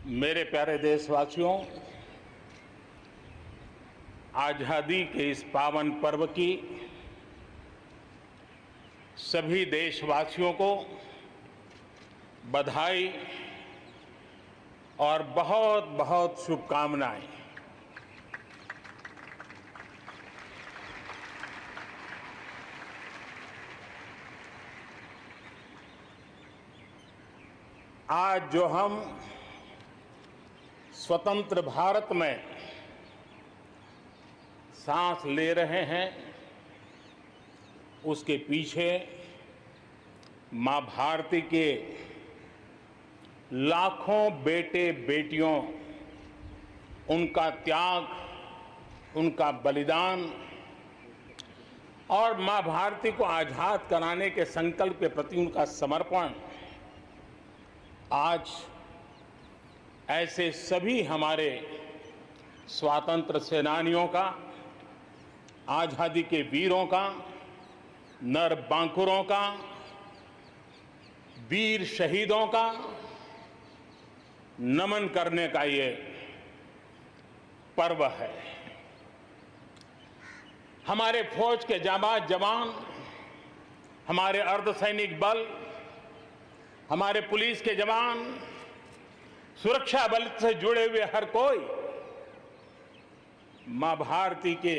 मेरे प्यारे देशवासियों, आज़ादी के इस पावन पर्व की सभी देशवासियों को बधाई और बहुत बहुत शुभकामनाएं। आज जो हम स्वतंत्र भारत में सांस ले रहे हैं, उसके पीछे मां भारती के लाखों बेटे बेटियों, उनका त्याग, उनका बलिदान और मां भारती को आजाद कराने के संकल्प के प्रति उनका समर्पण आज ऐसे सभी हमारे स्वातंत्र सेनानियों का, आजादी के वीरों का, नर बांकुरों का, वीर शहीदों का नमन करने का ये पर्व है। हमारे फौज के जाबाज जवान, हमारे अर्धसैनिक बल, हमारे पुलिस के जवान, सुरक्षा बल से जुड़े हुए हर कोई मां भारती के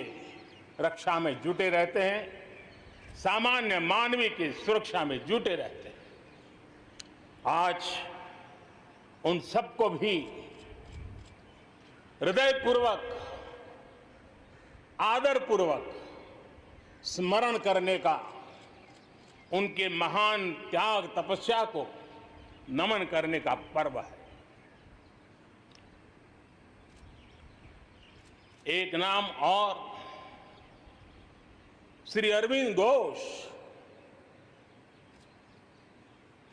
रक्षा में जुटे रहते हैं, सामान्य मानवीय की सुरक्षा में जुटे रहते हैं। आज उन सबको भी हृदयपूर्वक, आदरपूर्वक स्मरण करने का, उनके महान त्याग तपस्या को नमन करने का पर्व है। एक नाम और, श्री अरविंद घोष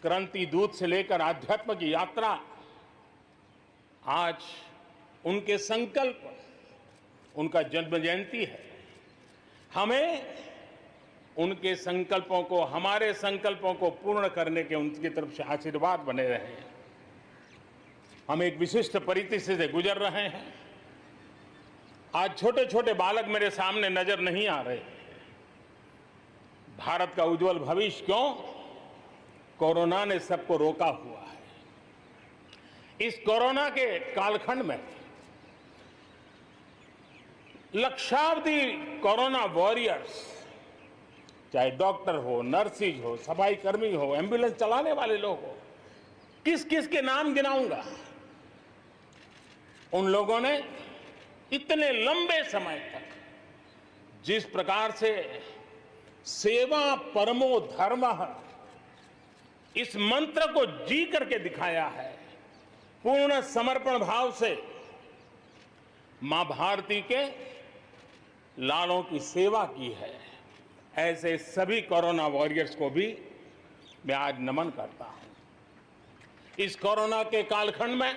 क्रांति दूत से लेकर आध्यात्म की यात्रा, आज उनके संकल्प, उनका जन्म जयंती है। हमें उनके संकल्पों को, हमारे संकल्पों को पूर्ण करने के उनकी तरफ से आशीर्वाद बने रहे हैं। हम एक विशिष्ट परिस्थिति से गुजर रहे हैं। आज छोटे छोटे बालक मेरे सामने नजर नहीं आ रहे। भारत का उज्जवल भविष्य क्यों? कोरोना ने सबको रोका हुआ है। इस कोरोना के कालखंड में लक्षावधि कोरोना वॉरियर्स, चाहे डॉक्टर हो, नर्सिस हो, सफाई कर्मी हो, एम्बुलेंस चलाने वाले लोग हो, किस किस के नाम गिनाऊंगा। उन लोगों ने इतने लंबे समय तक जिस प्रकार से सेवा परमो धर्मः इस मंत्र को जी करके दिखाया है, पूर्ण समर्पण भाव से मां भारती के लालों की सेवा की है, ऐसे सभी कोरोना वॉरियर्स को भी मैं आज नमन करता हूं। इस कोरोना के कालखंड में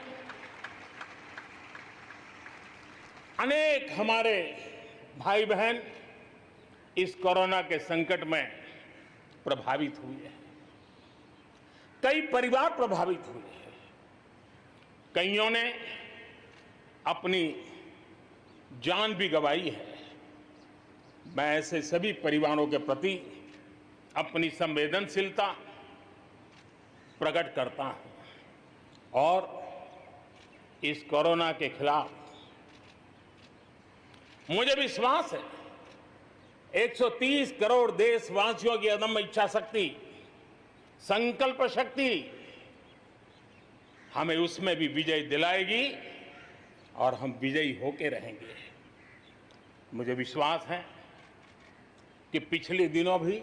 अनेक हमारे भाई बहन इस कोरोना के संकट में प्रभावित हुए हैं। कई परिवार प्रभावित हुए हैं। कईयों ने अपनी जान भी गंवाई है। मैं ऐसे सभी परिवारों के प्रति अपनी संवेदनशीलता प्रकट करता हूं और इस कोरोना के खिलाफ मुझे विश्वास है 130 करोड़ देशवासियों की अदम्य इच्छा शक्ति, संकल्प शक्ति हमें उसमें भी विजय दिलाएगी और हम विजयी होके रहेंगे। मुझे विश्वास है कि पिछले दिनों भी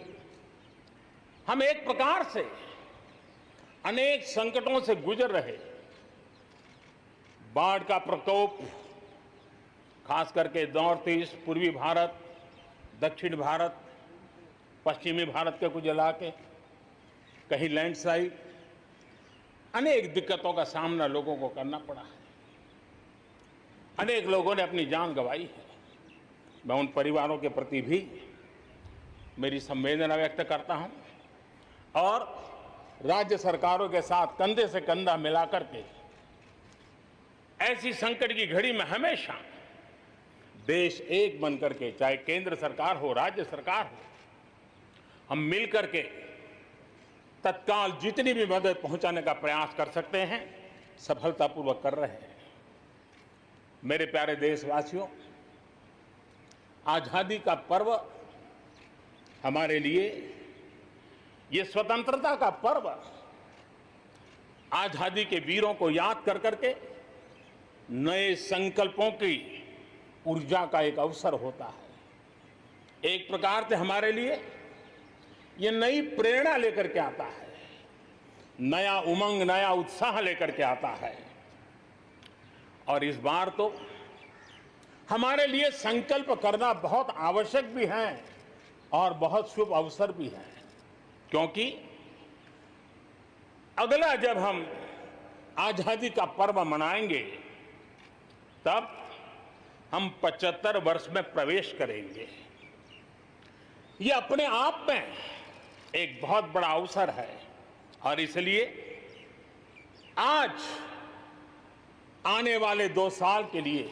हम एक प्रकार से अनेक संकटों से गुजर रहे। बाढ़ का प्रकोप, खास करके नॉर्थ ईस्ट, पूर्वी भारत, दक्षिण भारत, पश्चिमी भारत के कुछ इलाके, कहीं लैंडस्लाइड, अनेक दिक्कतों का सामना लोगों को करना पड़ा है। अनेक लोगों ने अपनी जान गंवाई है। मैं उन परिवारों के प्रति भी मेरी संवेदना व्यक्त करता हूं और राज्य सरकारों के साथ कंधे से कंधा मिलाकर के ऐसी संकट की घड़ी में हमेशा देश एक बन करके, चाहे केंद्र सरकार हो, राज्य सरकार हो, हम मिलकर के तत्काल जितनी भी मदद पहुंचाने का प्रयास कर सकते हैं, सफलतापूर्वक कर रहे हैं। मेरे प्यारे देशवासियों, आजादी का पर्व हमारे लिए, ये स्वतंत्रता का पर्व आजादी के वीरों को याद कर करके नए संकल्पों की ऊर्जा का एक अवसर होता है। एक प्रकार से हमारे लिए ये नई प्रेरणा लेकर के आता है, नया उमंग, नया उत्साह लेकर के आता है। और इस बार तो हमारे लिए संकल्प करना बहुत आवश्यक भी है और बहुत शुभ अवसर भी है, क्योंकि अगला जब हम आजादी का पर्व मनाएंगे तब हम 75 वर्ष में प्रवेश करेंगे। ये अपने आप में एक बहुत बड़ा अवसर है और इसलिए आज आने वाले 2 साल के लिए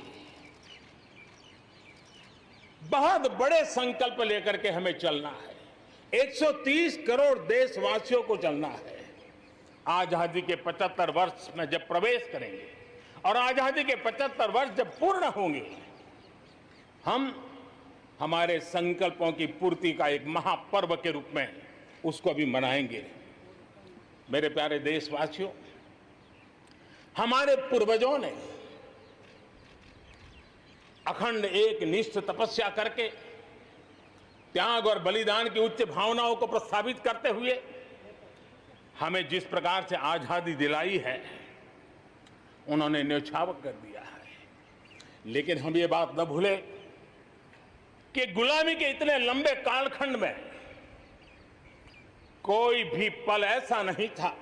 बहुत बड़े संकल्प लेकर के हमें चलना है। 130 करोड़ देशवासियों को चलना है। आजादी के 75 वर्ष में जब प्रवेश करेंगे और आजादी के 75 वर्ष जब पूर्ण होंगे, हम हमारे संकल्पों की पूर्ति का एक महापर्व के रूप में उसको भी मनाएंगे। मेरे प्यारे देशवासियों, हमारे पूर्वजों ने अखंड एक निष्ठ तपस्या करके त्याग और बलिदान की उच्च भावनाओं को प्रस्तावित करते हुए हमें जिस प्रकार से आजादी दिलाई है, उन्होंने न्यौछावर कर दिया है। लेकिन हम ये बात न भूलें कि गुलामी के इतने लंबे कालखंड में कोई भी पल ऐसा नहीं था,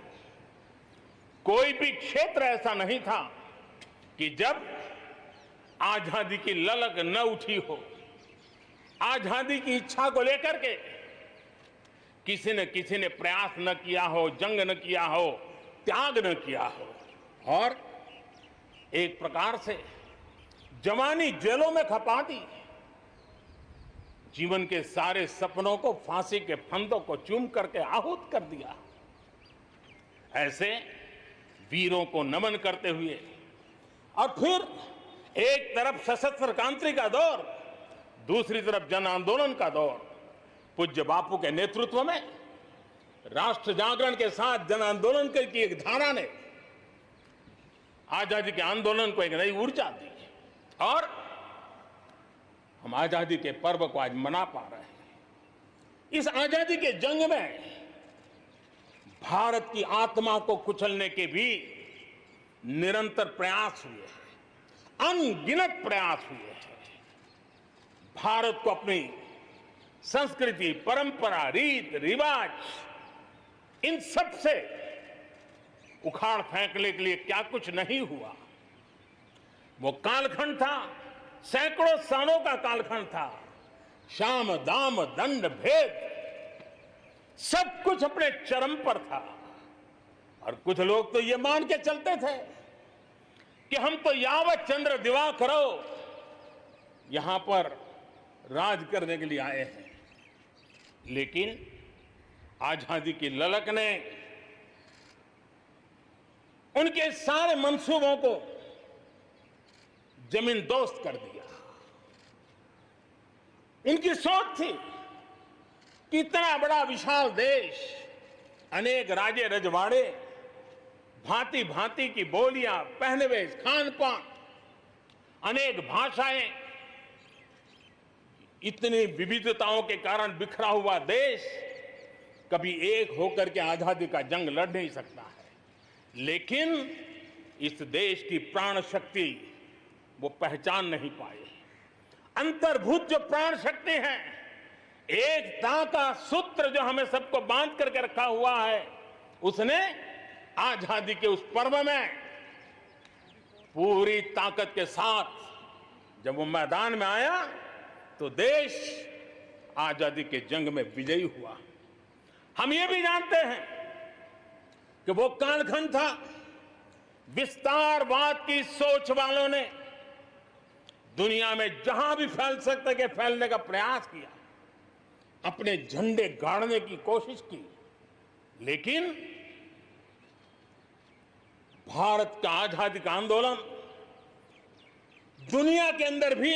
कोई भी क्षेत्र ऐसा नहीं था कि जब आजादी की ललक न उठी हो, आजादी की इच्छा को लेकर के किसी ने प्रयास न किया हो, जंग न किया हो, त्याग न किया हो और एक प्रकार से जवानी जेलों में खपा दी, जीवन के सारे सपनों को फांसी के फंदों को चूम करके आहूत कर दिया। ऐसे वीरों को नमन करते हुए और फिर एक तरफ सशस्त्र क्रांति का दौर, दूसरी तरफ जन आंदोलन का दौर, पूज्य बापू के नेतृत्व में राष्ट्र जागरण के साथ जन आंदोलन की एक धारा ने आजादी के आंदोलन को एक नई ऊर्जा दी और हम आजादी के पर्व को आज मना पा रहे हैं। इस आजादी के जंग में भारत की आत्मा को कुचलने के भी निरंतर प्रयास हुए हैं, अनगिनत प्रयास हुए हैं। भारत को अपनी संस्कृति, परंपरा, रीत रिवाज, इन सब से उखाड़ फेंकने के लिए क्या कुछ नहीं हुआ। वो कालखंड था, सैकड़ों सालों का कालखंड था। शाम दाम दंड भेद सब कुछ अपने चरम पर था और कुछ लोग तो ये मान के चलते थे कि हम तो यावत चंद्र दिवाकरो यहां पर राज करने के लिए आए हैं। लेकिन आजादी की ललक ने उनके सारे मंसूबों को जमीन दोस्त कर दिया। इनकी सोच थी कि इतना बड़ा विशाल देश, अनेक राजे रजवाड़े, भांति भांति की बोलियां, पहनवेश, खान पान, अनेक भाषाएं, इतनी विविधताओं के कारण बिखरा हुआ देश कभी एक होकर के आजादी का जंग लड़ नहीं सकता है। लेकिन इस देश की प्राण शक्ति वो पहचान नहीं पाए। अंतर्भूत जो प्राण शक्ति है, एकता का सूत्र जो हमें सबको बांध करके रखा हुआ है, उसने आजादी के उस पर्व में पूरी ताकत के साथ जब वो मैदान में आया तो देश आजादी के जंग में विजयी हुआ। हम ये भी जानते हैं कि वो कालखंड था विस्तारवाद की सोच वालों ने दुनिया में जहां भी फैल सकते के फैलने का प्रयास किया, अपने झंडे गाड़ने की कोशिश की, लेकिन भारत का आजादी का आंदोलन दुनिया के अंदर भी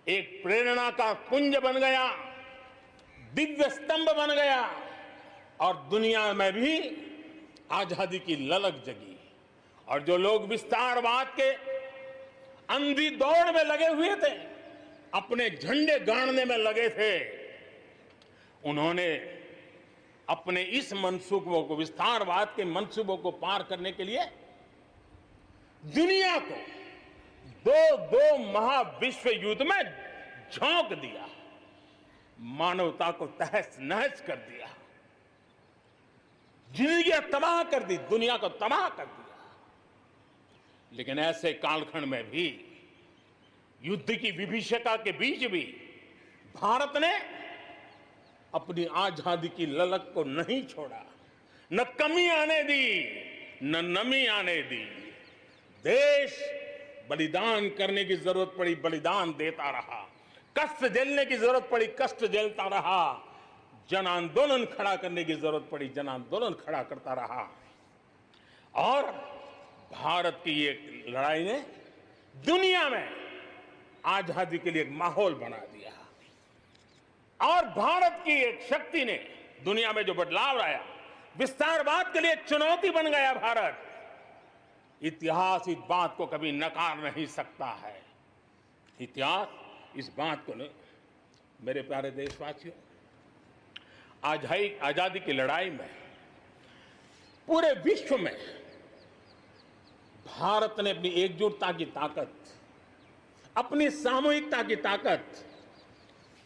एक प्रेरणा का पुंज बन गया, दिव्य स्तंभ बन गया और दुनिया में भी आजादी की ललक जगी। और जो लोग विस्तारवाद के अंधी दौड़ में लगे हुए थे, अपने झंडे गाड़ने में लगे थे, उन्होंने अपने इस मंसूबों को, विस्तारवाद के मंसूबों को पार करने के लिए दुनिया को दो महाविश्व युद्ध में झोंक दिया, मानवता को तहस नहस कर दिया, जिंदगी तबाह कर दी, दुनिया को तबाह कर दिया। लेकिन ऐसे कालखंड में भी, युद्ध की विभीषिका के बीच भी भारत ने अपनी आजादी की ललक को नहीं छोड़ा, न कमी आने दी, न नमी आने दी। देश बलिदान करने की जरूरत पड़ी, बलिदान देता रहा, कष्ट झेलने की जरूरत पड़ी, कष्ट झेलता रहा, जन आंदोलन खड़ा करने की जरूरत पड़ी, जन आंदोलन खड़ा करता रहा। और भारत की ये लड़ाई ने दुनिया में आजादी के लिए एक माहौल बना दिया। और भारत की एक शक्ति ने दुनिया में जो बदलाव लाया, विस्तारवाद के लिए चुनौती बन गया भारत। इतिहास इस बात को कभी नकार नहीं सकता है। इतिहास इस बात को नहीं। मेरे प्यारे देशवासियों, आजादी की लड़ाई में पूरे विश्व में भारत ने अपनी एकजुटता की ताकत, अपनी सामूहिकता की ताकत,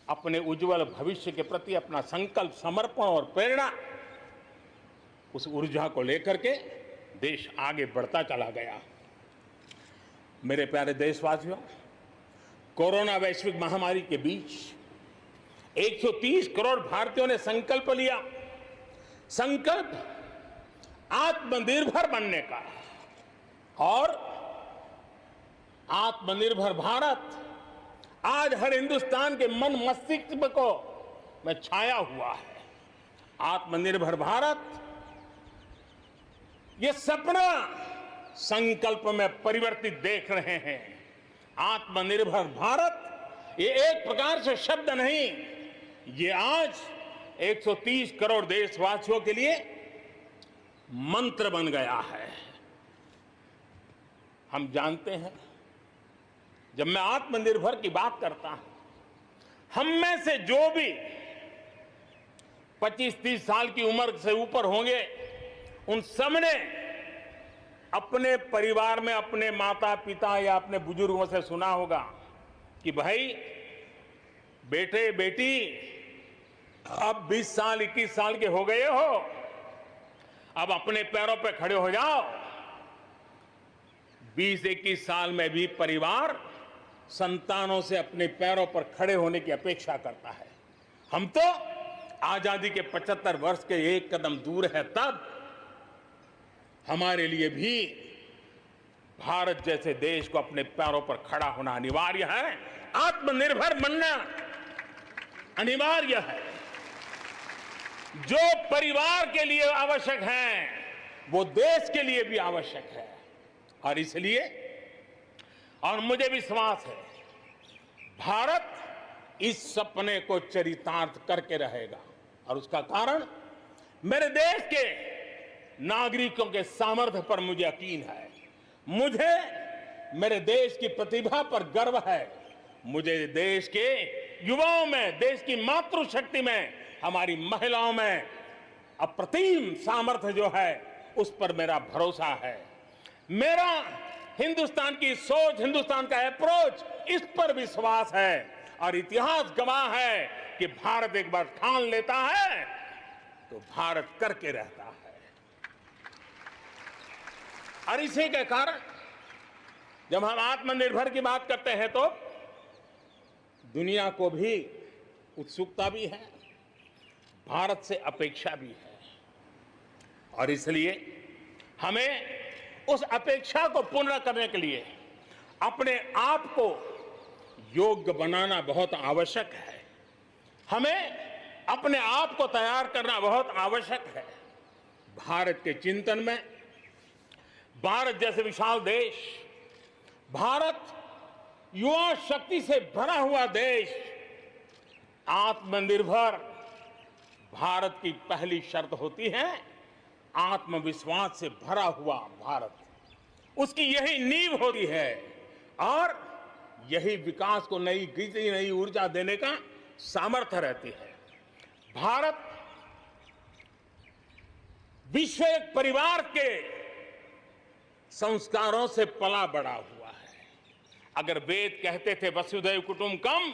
अपने उज्जवल भविष्य के प्रति अपना संकल्प, समर्पण और प्रेरणा, उस ऊर्जा को लेकर के देश आगे बढ़ता चला गया। मेरे प्यारे देशवासियों, कोरोना वैश्विक महामारी के बीच 130 करोड़ भारतीयों ने संकल्प लिया, संकल्प आत्मनिर्भर बनने का। और आत्मनिर्भर भारत आज हर हिंदुस्तान के मन मस्तिष्क को में छाया हुआ है। आत्मनिर्भर भारत, ये सपना संकल्प में परिवर्तित देख रहे हैं। आत्मनिर्भर भारत ये एक प्रकार से शब्द नहीं, ये आज 130 करोड़ देशवासियों के लिए मंत्र बन गया है। हम जानते हैं, जब मैं आत्मनिर्भर की बात करता हूं, हम में से जो भी 25-30 साल की उम्र से ऊपर होंगे, उन सबने अपने परिवार में अपने माता पिता या अपने बुजुर्गों से सुना होगा कि भाई, बेटे बेटी, अब 20 साल 21 साल के हो गए हो, अब अपने पैरों पे खड़े हो जाओ। 20-21 साल में भी परिवार संतानों से अपने पैरों पर खड़े होने की अपेक्षा करता है। हम तो आजादी के 75 वर्ष के एक कदम दूर है। तब हमारे लिए भी भारत जैसे देश को अपने पैरों पर खड़ा होना अनिवार्य है। आत्मनिर्भर बनना अनिवार्य है। जो परिवार के लिए आवश्यक है, वो देश के लिए भी आवश्यक है। और इसलिए, और मुझे विश्वास है, भारत इस सपने को चरितार्थ करके रहेगा। और उसका कारण मेरे देश के नागरिकों के सामर्थ्य पर मुझे यकीन है। मुझे मेरे देश की प्रतिभा पर गर्व है। मुझे देश के युवाओं में, देश की मातृशक्ति में, हमारी महिलाओं में अप्रतिम सामर्थ्य जो है, उस पर मेरा भरोसा है। मेरा हिंदुस्तान की सोच, हिंदुस्तान का अप्रोच, इस पर विश्वास है। और इतिहास गवाह है कि भारत एक बार ठान लेता है तो भारत करके रहता है। और इसी के कारण जब हम आत्मनिर्भर की बात करते हैं तो दुनिया को भी उत्सुकता भी है, भारत से अपेक्षा भी है। और इसलिए हमें उस अपेक्षा को पूर्ण करने के लिए अपने आप को योग्य बनाना बहुत आवश्यक है। हमें अपने आप को तैयार करना बहुत आवश्यक है। भारत के चिंतन में भारत जैसे विशाल देश, भारत युवा शक्ति से भरा हुआ देश, आत्मनिर्भर भारत की पहली शर्त होती है आत्मविश्वास से भरा हुआ भारत। उसकी यही नींव होती है और यही विकास को नई गति, नई ऊर्जा देने का सामर्थ्य रहती है। भारत विश्व एक परिवार के संस्कारों से पला बड़ा हुआ है। अगर वेद कहते थे वसुधैव कुटुंबकम,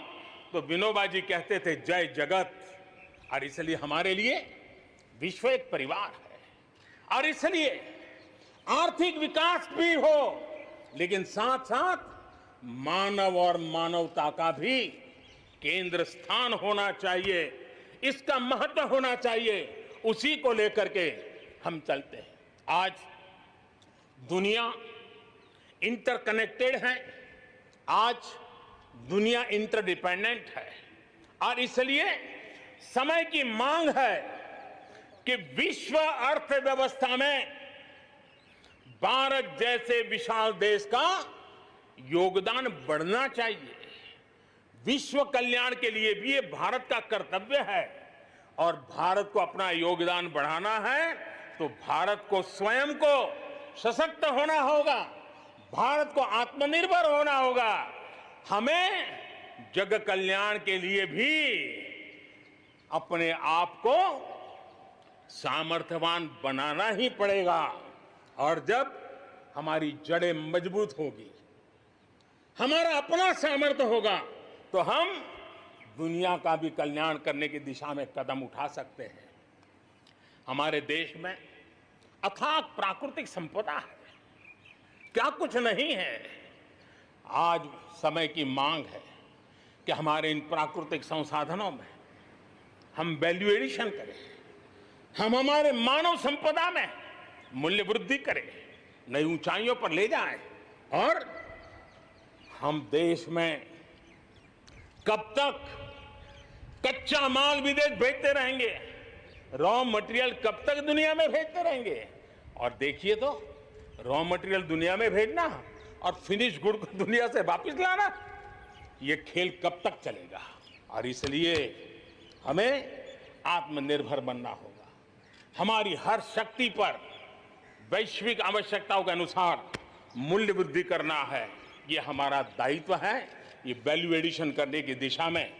तो विनोबा जी कहते थे जय जगत। और इसलिए हमारे लिए विश्व एक परिवार है और इसलिए आर्थिक विकास भी हो, लेकिन साथ साथ मानव और मानवता का भी केंद्र स्थान होना चाहिए, इसका महत्व होना चाहिए। उसी को लेकर के हम चलते हैं। आज दुनिया इंटरकनेक्टेड है, आज दुनिया इंटरडिपेंडेंट है और इसलिए समय की मांग है कि विश्व अर्थव्यवस्था में भारत जैसे विशाल देश का योगदान बढ़ना चाहिए। विश्व कल्याण के लिए भी ये भारत का कर्तव्य है और भारत को अपना योगदान बढ़ाना है तो भारत को स्वयं को सशक्त होना होगा, भारत को आत्मनिर्भर होना होगा। हमें जग कल्याण के लिए भी अपने आप को सामर्थ्यवान बनाना ही पड़ेगा और जब हमारी जड़ें मजबूत होगी, हमारा अपना सामर्थ्य होगा, तो हम दुनिया का भी कल्याण करने की दिशा में कदम उठा सकते हैं। हमारे देश में अथाक प्राकृतिक संपदा है, क्या कुछ नहीं है। आज समय की मांग है कि हमारे इन प्राकृतिक संसाधनों में हम वैल्यू एडिशन करें, हम हमारे मानव संपदा में मूल्य वृद्धि करें, नई ऊंचाइयों पर ले जाएं और हम देश में कब तक कच्चा माल विदेश भेजते रहेंगे, रॉ मटेरियल कब तक दुनिया में भेजते रहेंगे। और देखिए तो रॉ मटेरियल दुनिया में भेजना और फिनिश गुड को दुनिया से वापस लाना, ये खेल कब तक चलेगा। और इसलिए हमें आत्मनिर्भर बनना होगा। हमारी हर शक्ति पर वैश्विक आवश्यकताओं के अनुसार मूल्य वृद्धि करना है, ये हमारा दायित्व है। ये वैल्यू एडिशन करने की दिशा में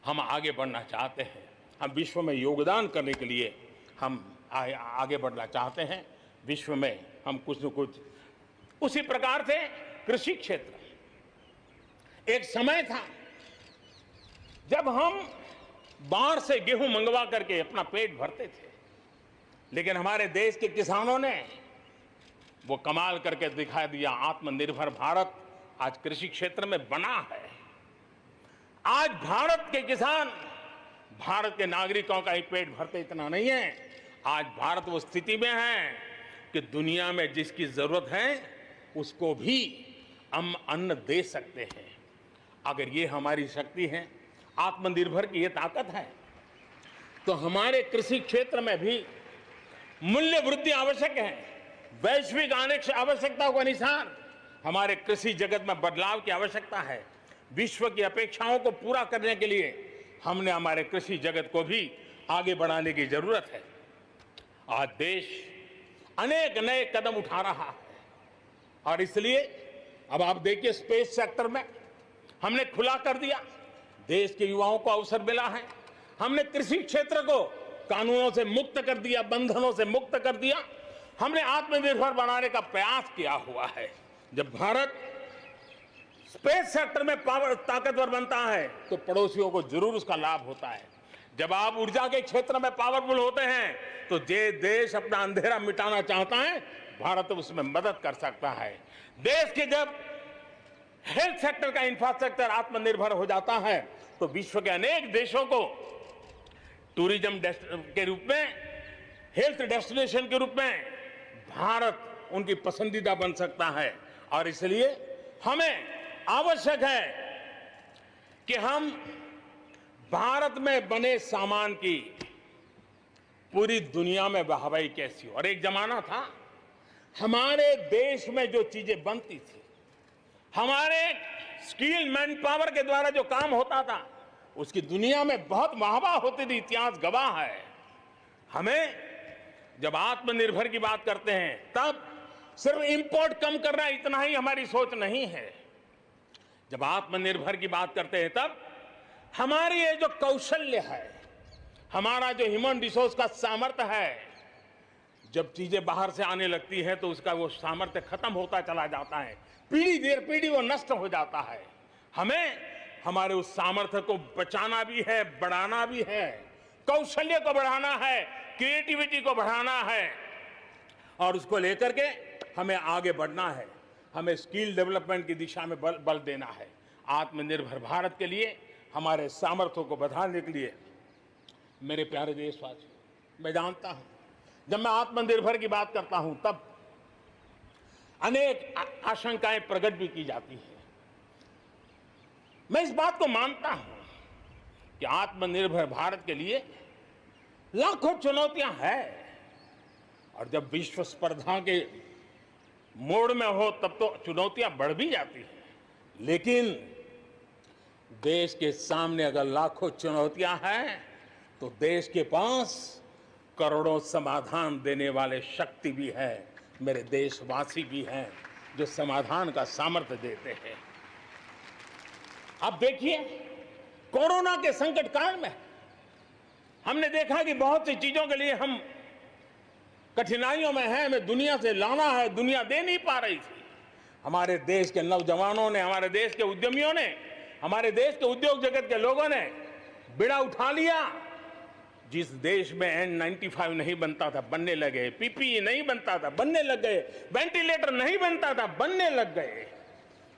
हम आगे बढ़ना चाहते हैं। हम विश्व में योगदान करने के लिए हम आगे बढ़ना चाहते हैं। विश्व में हम कुछ न कुछ, उसी प्रकार से कृषि क्षेत्र, एक समय था जब हम बाहर से गेहूं मंगवा करके अपना पेट भरते थे, लेकिन हमारे देश के किसानों ने वो कमाल करके दिखा दिया। आत्मनिर्भर भारत आज कृषि क्षेत्र में बना है। आज भारत के किसान, भारत के नागरिकों का ही पेट भरते इतना नहीं है, आज भारत वो स्थिति में है कि दुनिया में जिसकी जरूरत है उसको भी हम अन्न दे सकते हैं। अगर ये हमारी शक्ति है, आत्मनिर्भर की ये ताकत है, तो हमारे कृषि क्षेत्र में भी मूल्य वृद्धि आवश्यक है। वैश्विक आवश्यकताओं के अनुसार हमारे कृषि जगत में बदलाव की आवश्यकता है। विश्व की अपेक्षाओं को पूरा करने के लिए हमने हमारे कृषि जगत को भी आगे बढ़ाने की जरूरत है। आज देश अनेक नए कदम उठा रहा है और इसलिए अब आप देखिए स्पेस सेक्टर में हमने खुला कर दिया, देश के युवाओं को अवसर मिला है। हमने कृषि क्षेत्र को कानूनों से मुक्त कर दिया, बंधनों से मुक्त कर दिया। हमने आत्मनिर्भर बनाने का प्रयास किया हुआ है। जब भारत स्पेस सेक्टर में ताकतवर बनता है तो पड़ोसियों को जरूर उसका लाभ होता है। जब आप ऊर्जा के क्षेत्र में पावरफुल होते हैं तो जे देश अपना अंधेरा मिटाना चाहता है, भारत उसमें मदद कर सकता है। देश के जब हेल्थ सेक्टर का इंफ्रास्ट्रक्चर आत्मनिर्भर हो जाता है तो विश्व के अनेक देशों को टूरिज्म के रूप में, हेल्थ डेस्टिनेशन के रूप में भारत उनकी पसंदीदा बन सकता है। और इसलिए हमें आवश्यक है कि हम भारत में बने सामान की पूरी दुनिया में वाहवाही कैसी हो। और एक जमाना था हमारे देश में जो चीजें बनती थी, हमारे स्किल मैन पावर के द्वारा जो काम होता था, उसकी दुनिया में बहुत वाहवाही होती थी, इतिहास गवाह है। हमें जब आत्मनिर्भर की बात करते हैं तब सिर्फ इंपोर्ट कम करना इतना ही हमारी सोच नहीं है। जब आत्मनिर्भर की बात करते हैं तब हमारी ये जो कौशल्य है, हमारा जो ह्यूमन रिसोर्स का सामर्थ्य है, जब चीजें बाहर से आने लगती है तो उसका वो सामर्थ्य खत्म होता चला जाता है, पीढ़ी दर पीढ़ी वो नष्ट हो जाता है। हमें हमारे उस सामर्थ्य को बचाना भी है, बढ़ाना भी है, कौशल्य को बढ़ाना है, क्रिएटिविटी को बढ़ाना है और उसको लेकर के हमें आगे बढ़ना है। हमें स्किल डेवलपमेंट की दिशा में बल देना है। आत्मनिर्भर भारत के लिए, हमारे सामर्थ्य को बढ़ाने के लिए मेरे प्यारे देशवासियों, मैं जानता हूं जब मैं आत्मनिर्भर की बात करता हूं तब अनेक आशंकाएं प्रकट भी की जाती हैं। मैं इस बात को मानता हूं कि आत्मनिर्भर भारत के लिए लाखों चुनौतियां हैं और जब विश्व स्पर्धा के मोड़ में हो तब तो चुनौतियां बढ़ भी जाती हैं। लेकिन देश के सामने अगर लाखों चुनौतियां हैं तो देश के पास करोड़ों समाधान देने वाले शक्ति भी है, मेरे देशवासी भी हैं जो समाधान का सामर्थ्य देते हैं। अब देखिए, कोरोना के संकट काल में हमने देखा कि बहुत सी चीजों के लिए हम कठिनाइयों में हैं, हमें दुनिया से लाना है, दुनिया दे नहीं पा रही थी। हमारे देश के नौजवानों ने, हमारे देश के उद्यमियों ने, हमारे देश के उद्योग जगत के लोगों ने बिड़ा उठा लिया। जिस देश में N95 नहीं बनता था बनने लगे, PPE नहीं बनता था बनने लग गए, वेंटिलेटर नहीं बनता था बनने लग गए।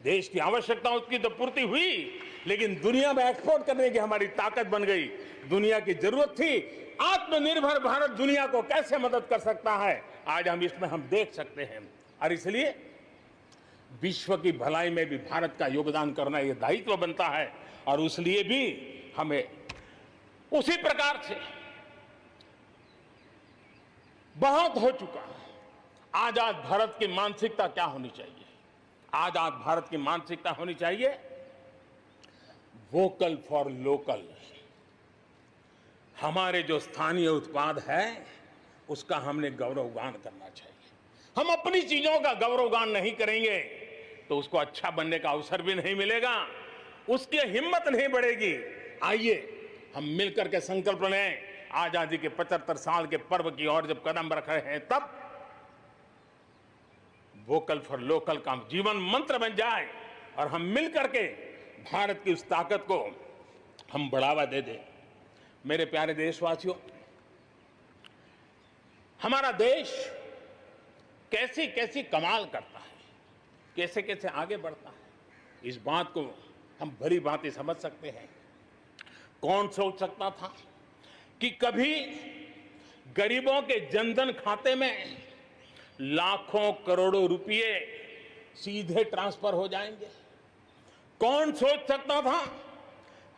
देश की आवश्यकताओं की तो पूर्ति हुई, लेकिन दुनिया में एक्सपोर्ट करने की हमारी ताकत बन गई। दुनिया की जरूरत थी, आत्मनिर्भर भारत दुनिया को कैसे मदद कर सकता है, आज हम इसमें देख सकते हैं। और इसलिए विश्व की भलाई में भी भारत का योगदान करना ये दायित्व बनता है और उसलिए भी हमें उसी प्रकार से बहुत हो चुका है। आजाद भारत की मानसिकता क्या होनी चाहिए? आजाद भारत की मानसिकता होनी चाहिए वोकल फॉर लोकल। हमारे जो स्थानीय उत्पाद है उसका हमने गौरवगान करना चाहिए। हम अपनी चीजों का गौरवगान नहीं करेंगे तो उसको अच्छा बनने का अवसर भी नहीं मिलेगा, उसकी हिम्मत नहीं बढ़ेगी। आइए हम मिलकर के संकल्प लें, आजादी के 75 साल के पर्व की ओर जब कदम रख रहे हैं तब वोकल फॉर लोकल का जीवन मंत्र बन जाए और हम मिलकर के भारत की उस ताकत को हम बढ़ावा दे दें। मेरे प्यारे देशवासियों, हमारा देश कैसी कैसी कमाल करता है, कैसे कैसे आगे बढ़ता है, इस बात को हम भली भांति समझ सकते हैं। कौन सोच सकता था कि कभी गरीबों के जनधन खाते में लाखों करोड़ों रुपए सीधे ट्रांसफर हो जाएंगे? कौन सोच सकता था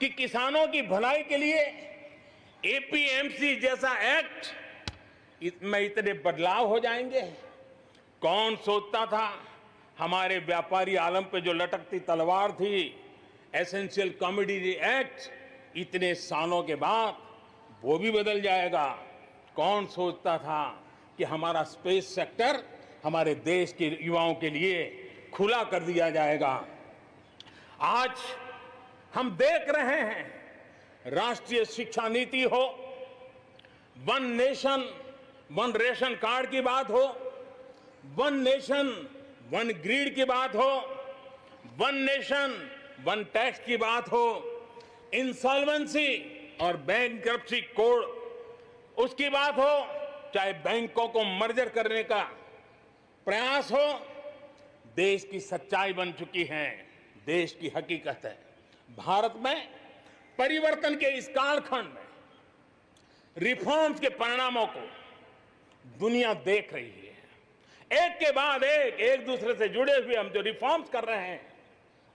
कि किसानों की भलाई के लिए एपीएमसी जैसा एक्ट में इतने बदलाव हो जाएंगे? कौन सोचता था हमारे व्यापारी आलम पे जो लटकती तलवार थी, एसेंशियल कमोडिटी एक्ट, इतने सालों के बाद वो भी बदल जाएगा? कौन सोचता था कि हमारा स्पेस सेक्टर हमारे देश के युवाओं के लिए खुला कर दिया जाएगा? आज हम देख रहे हैं, राष्ट्रीय शिक्षा नीति हो, one nation one ration card की बात हो, वन नेशन वन ग्रिड की बात हो, वन नेशन वन टैक्स की बात हो, इंसॉल्वेंसी और बैंकरप्सी कोड उसकी बात हो, चाहे बैंकों को मर्जर करने का प्रयास हो, देश की सच्चाई बन चुकी है, देश की हकीकत है। भारत में परिवर्तन के इस कालखंड में रिफॉर्म्स के परिणामों को दुनिया देख रही है। एक के बाद एक दूसरे से जुड़े हुए हम जो रिफॉर्म्स कर रहे हैं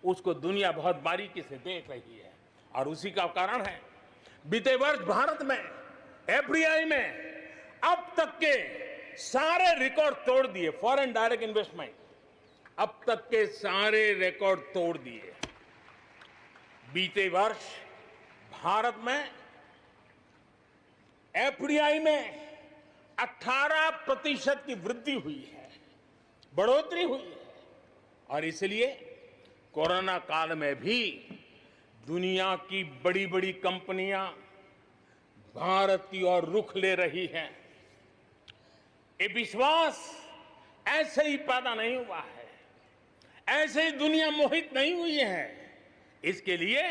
उसको दुनिया बहुत बारीकी से देख रही है। और उसी का कारण है बीते वर्ष भारत में एफडीआई में अब तक के सारे रिकॉर्ड तोड़ दिए। फॉरेन डायरेक्ट इन्वेस्टमेंट अब तक के सारे रिकॉर्ड तोड़ दिए। बीते वर्ष भारत में एफडीआई में 18% की वृद्धि हुई है, बढ़ोतरी हुई है। और इसलिए कोरोना काल में भी दुनिया की बड़ी बड़ी कंपनियां भारत की ओर रुख ले रही हैं। ये विश्वास ऐसे ही पैदा नहीं हुआ है, ऐसे ही दुनिया मोहित नहीं हुई है। इसके लिए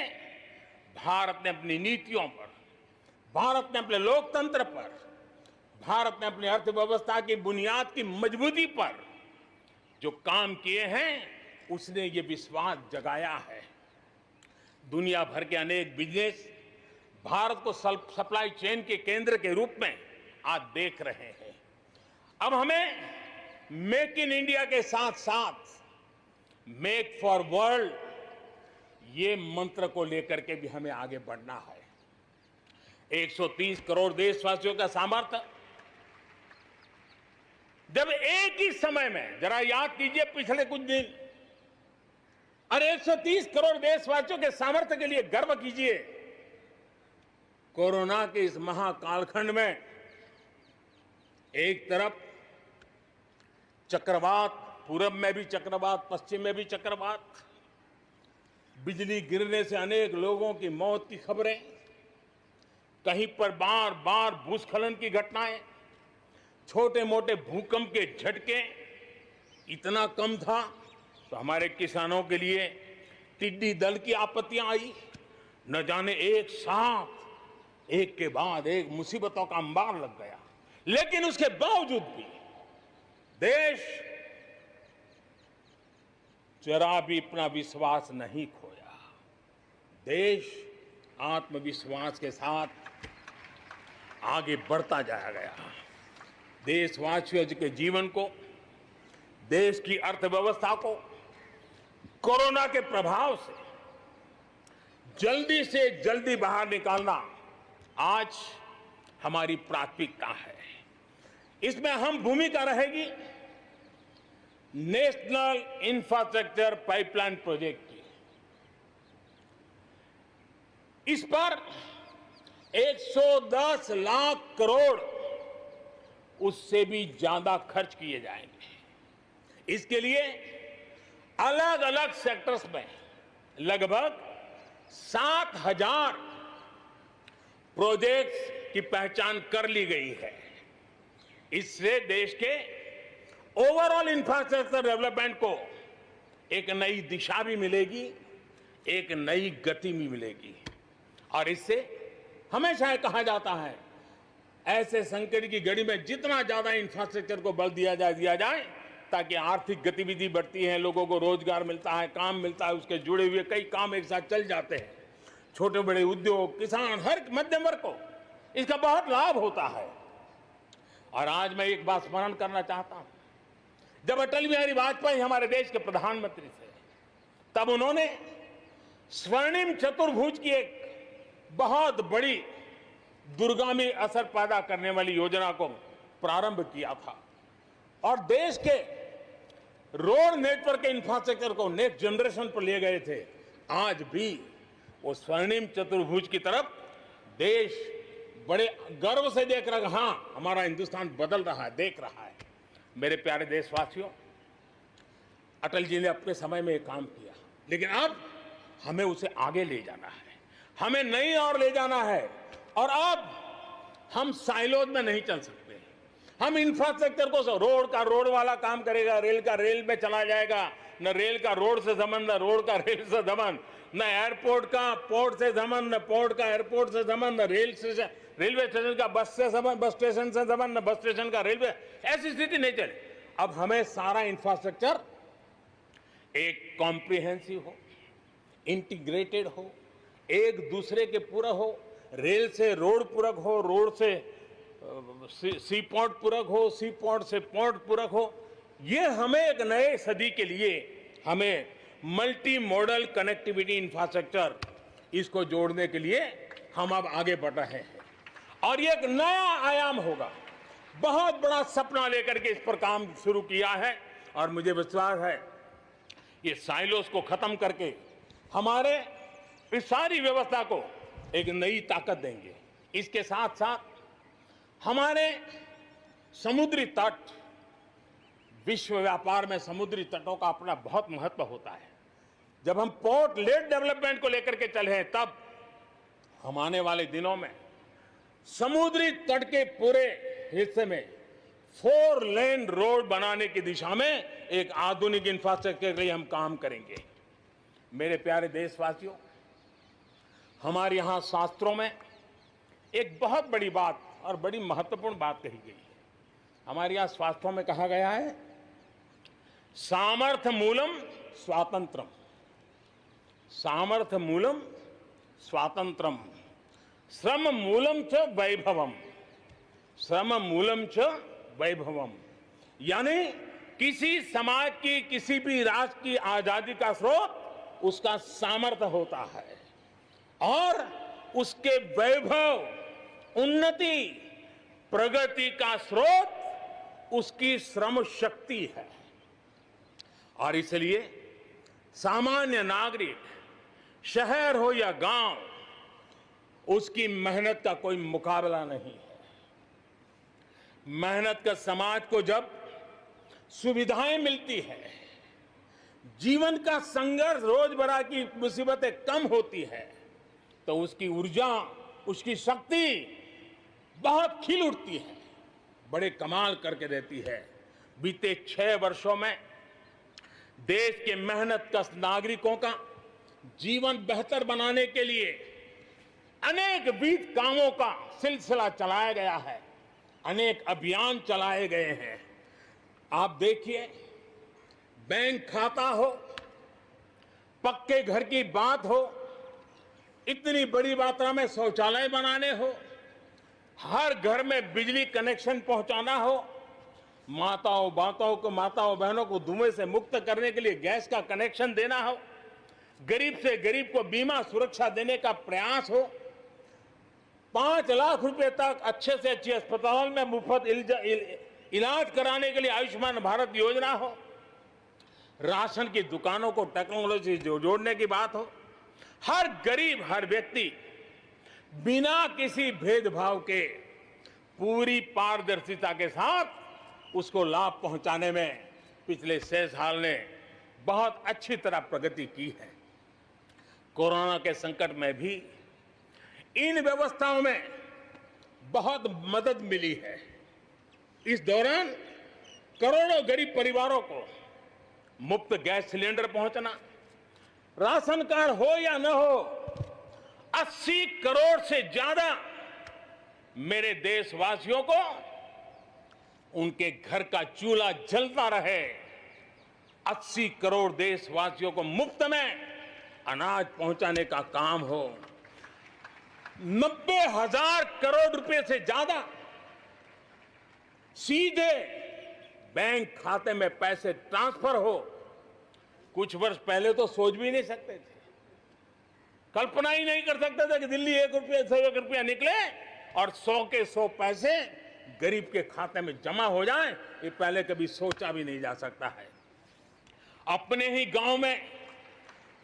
भारत ने अपनी नीतियों पर, भारत ने अपने लोकतंत्र पर, भारत ने अपनी अर्थव्यवस्था की बुनियाद की मजबूती पर जो काम किए हैं उसने ये विश्वास जगाया है। दुनिया भर के अनेक बिजनेस भारत को सप्लाई चेन के केंद्र के रूप में आज देख रहे हैं। अब हमें मेक इन इंडिया के साथ साथ मेक फॉर वर्ल्ड ये मंत्र को लेकर के भी हमें आगे बढ़ना है। 130 करोड़ देशवासियों का सामर्थ्य, जब एक ही समय में, जरा याद कीजिए पिछले कुछ दिन, और 130 करोड़ देशवासियों के सामर्थ्य के लिए गर्व कीजिए। कोरोना के इस महाकालखंड में एक तरफ चक्रवात, पूरब में भी चक्रवात, पश्चिम में भी चक्रवात, बिजली गिरने से अनेक लोगों की मौत की खबरें, कहीं पर बार बार भूस्खलन की घटनाएं, छोटे मोटे भूकंप के झटके इतना कम था तो हमारे किसानों के लिए टिड्डी दल की आपत्तियां आई। न जाने एक साथ एक के बाद एक मुसीबतों का अंबार लग गया। लेकिन उसके बावजूद भी देश जरा भी अपना विश्वास नहीं खोया। देश आत्मविश्वास के साथ आगे बढ़ता जाया गया। देशवासियों के जीवन को, देश की अर्थव्यवस्था को कोरोना के प्रभाव से जल्दी से जल्दी बाहर निकालना आज हमारी प्राथमिकता है। इसमें अहम भूमिका रहेगी नेशनल इंफ्रास्ट्रक्चर पाइपलाइन प्रोजेक्ट की। इस पर 110 लाख करोड़ उससे भी ज्यादा खर्च किए जाएंगे। इसके लिए अलग अलग सेक्टर्स में लगभग 7,000 प्रोजेक्ट्स की पहचान कर ली गई है। इससे देश के ओवरऑल इंफ्रास्ट्रक्चर डेवलपमेंट को एक नई दिशा भी मिलेगी, एक नई गति भी मिलेगी। और इससे हमेशा कहा जाता है ऐसे संकट की घड़ी में जितना ज्यादा इंफ्रास्ट्रक्चर को बल दिया जाए ताकि आर्थिक गतिविधि बढ़ती है, लोगों को रोजगार मिलता है, काम मिलता है, उसके जुड़े हुए कई काम एक साथ चल जाते हैं। छोटे बड़े उद्योग, किसान, हर मध्यम वर्ग को इसका बहुत लाभ होता है। और आज मैं एक बात स्मरण करना चाहता हूं, जब अटल बिहारी वाजपेयी हमारे देश के प्रधानमंत्री थे तब उन्होंने स्वर्णिम चतुर्भुज की एक बहुत बड़ी दूरगामी असर पैदा करने वाली योजना को प्रारंभ किया था और देश के रोड नेटवर्क के इंफ्रास्ट्रक्चर को नेक्स्ट जनरेशन पर ले गए थे। आज भी वो स्वर्णिम चतुर्भुज की तरफ देश बड़े गर्व से देख रहा है। हाँ, हमारा हिंदुस्तान बदल रहा है, देख रहा है। मेरे प्यारे देशवासियों, अटल जी ने अपने समय में एक काम किया, लेकिन अब हमें उसे आगे ले जाना है, हमें नई ओर ले जाना है। और अब हम साइलोज में नहीं चल सकते। हम इंफ्रास्ट्रक्चर को, रोड का रोड वाला काम करेगा, रेल का रेल में चला जाएगा, न रेल का रोड से संबंध, न रोड का रेल से संबंध, न एयरपोर्ट का पोर्ट से संबंध, न पोर्ट का एयरपोर्ट से संबंध, न रेलवे स्टेशन का बस से संबंध, बस स्टेशन से संबंध, न बस स्टेशन का रेलवे। ऐसी स्थिति नहीं चले। अब हमें सारा इंफ्रास्ट्रक्चर एक कॉम्प्रिहेंसिव हो, इंटीग्रेटेड हो, एक दूसरे के पूरक हो। रेल से रोड पूरक हो, रोड से सी पोर्ट पूरक हो, सी पोर्ट से पोर्ट पूरक हो। ये हमें एक नए सदी के लिए हमें मल्टी मॉडल कनेक्टिविटी इंफ्रास्ट्रक्चर इसको जोड़ने के लिए हम अब आगे बढ़ रहे हैं और ये एक नया आयाम होगा। बहुत बड़ा सपना लेकर के इस पर काम शुरू किया है और मुझे विश्वास है ये साइलोस को खत्म करके हमारे इस सारी व्यवस्था को एक नई ताकत देंगे। इसके साथ साथ हमारे समुद्री तट, विश्व व्यापार में समुद्री तटों का अपना बहुत महत्व होता है। जब हम पोर्ट लेड डेवलपमेंट को लेकर के चले हैं तब हम आने वाले दिनों में समुद्री तट के पूरे हिस्से में 4 लेन रोड बनाने की दिशा में एक आधुनिक इंफ्रास्ट्रक्चर के लिए हम काम करेंगे। मेरे प्यारे देशवासियों, हमारे यहां शास्त्रों में एक बहुत बड़ी बात और बड़ी महत्वपूर्ण बात कही गई है। हमारे यहां शास्त्रों में कहा गया है, सामर्थ्य मूलम स्वातंत्रम, सामर्थ्य मूलम स्वातंत्रम, श्रम मूलम च वैभवम, श्रम मूलम च वैभवम। यानी किसी समाज की, किसी भी राष्ट्र की आजादी का स्रोत उसका सामर्थ्य होता है और उसके वैभव, उन्नति, प्रगति का स्रोत उसकी श्रम शक्ति है। और इसलिए सामान्य नागरिक, शहर हो या गांव, उसकी मेहनत का कोई मुकाबला नहीं है। मेहनत का समाज को जब सुविधाएं मिलती है, जीवन का संघर्ष, रोजमर्रा की मुसीबतें कम होती है, तो उसकी ऊर्जा, उसकी शक्ति बहुत खिल उठती है, बड़े कमाल करके देती है। बीते 6 वर्षों में देश के मेहनत कश नागरिकों का जीवन बेहतर बनाने के लिए अनेक विविध कामों का सिलसिला चलाया गया है, अनेक अभियान चलाए गए हैं। आप देखिए, बैंक खाता हो, पक्के घर की बात हो, इतनी बड़ी मात्रा में शौचालय बनाने हो, हर घर में बिजली कनेक्शन पहुंचाना हो, माताओं बहनों को धुएं से मुक्त करने के लिए गैस का कनेक्शन देना हो, गरीब से गरीब को बीमा सुरक्षा देने का प्रयास हो, 5 लाख रुपए तक अच्छे से अच्छे अस्पताल में मुफ्त इलाज कराने के लिए आयुष्मान भारत योजना हो, राशन की दुकानों को टेक्नोलॉजी से जोड़ने की बात हो, हर गरीब, हर व्यक्ति बिना किसी भेदभाव के पूरी पारदर्शिता के साथ उसको लाभ पहुंचाने में पिछले 6 साल ने बहुत अच्छी तरह प्रगति की है। कोरोना के संकट में भी इन व्यवस्थाओं में बहुत मदद मिली है। इस दौरान करोड़ों गरीब परिवारों को मुफ्त गैस सिलेंडर पहुंचना, राशन कार्ड हो या न हो, 80 करोड़ से ज्यादा मेरे देशवासियों को उनके घर का चूल्हा जलता रहे, 80 करोड़ देशवासियों को मुफ्त में अनाज पहुंचाने का काम हो, 90,000 करोड़ रुपए से ज्यादा सीधे बैंक खाते में पैसे ट्रांसफर हो। कुछ वर्ष पहले तो सोच भी नहीं सकते थे, कल्पना ही नहीं कर सकते थे कि दिल्ली 1 रुपया से 1 रुपया निकले और 100 के 100 पैसे गरीब के खाते में जमा हो जाए। ये पहले कभी सोचा भी नहीं जा सकता है। अपने ही गांव में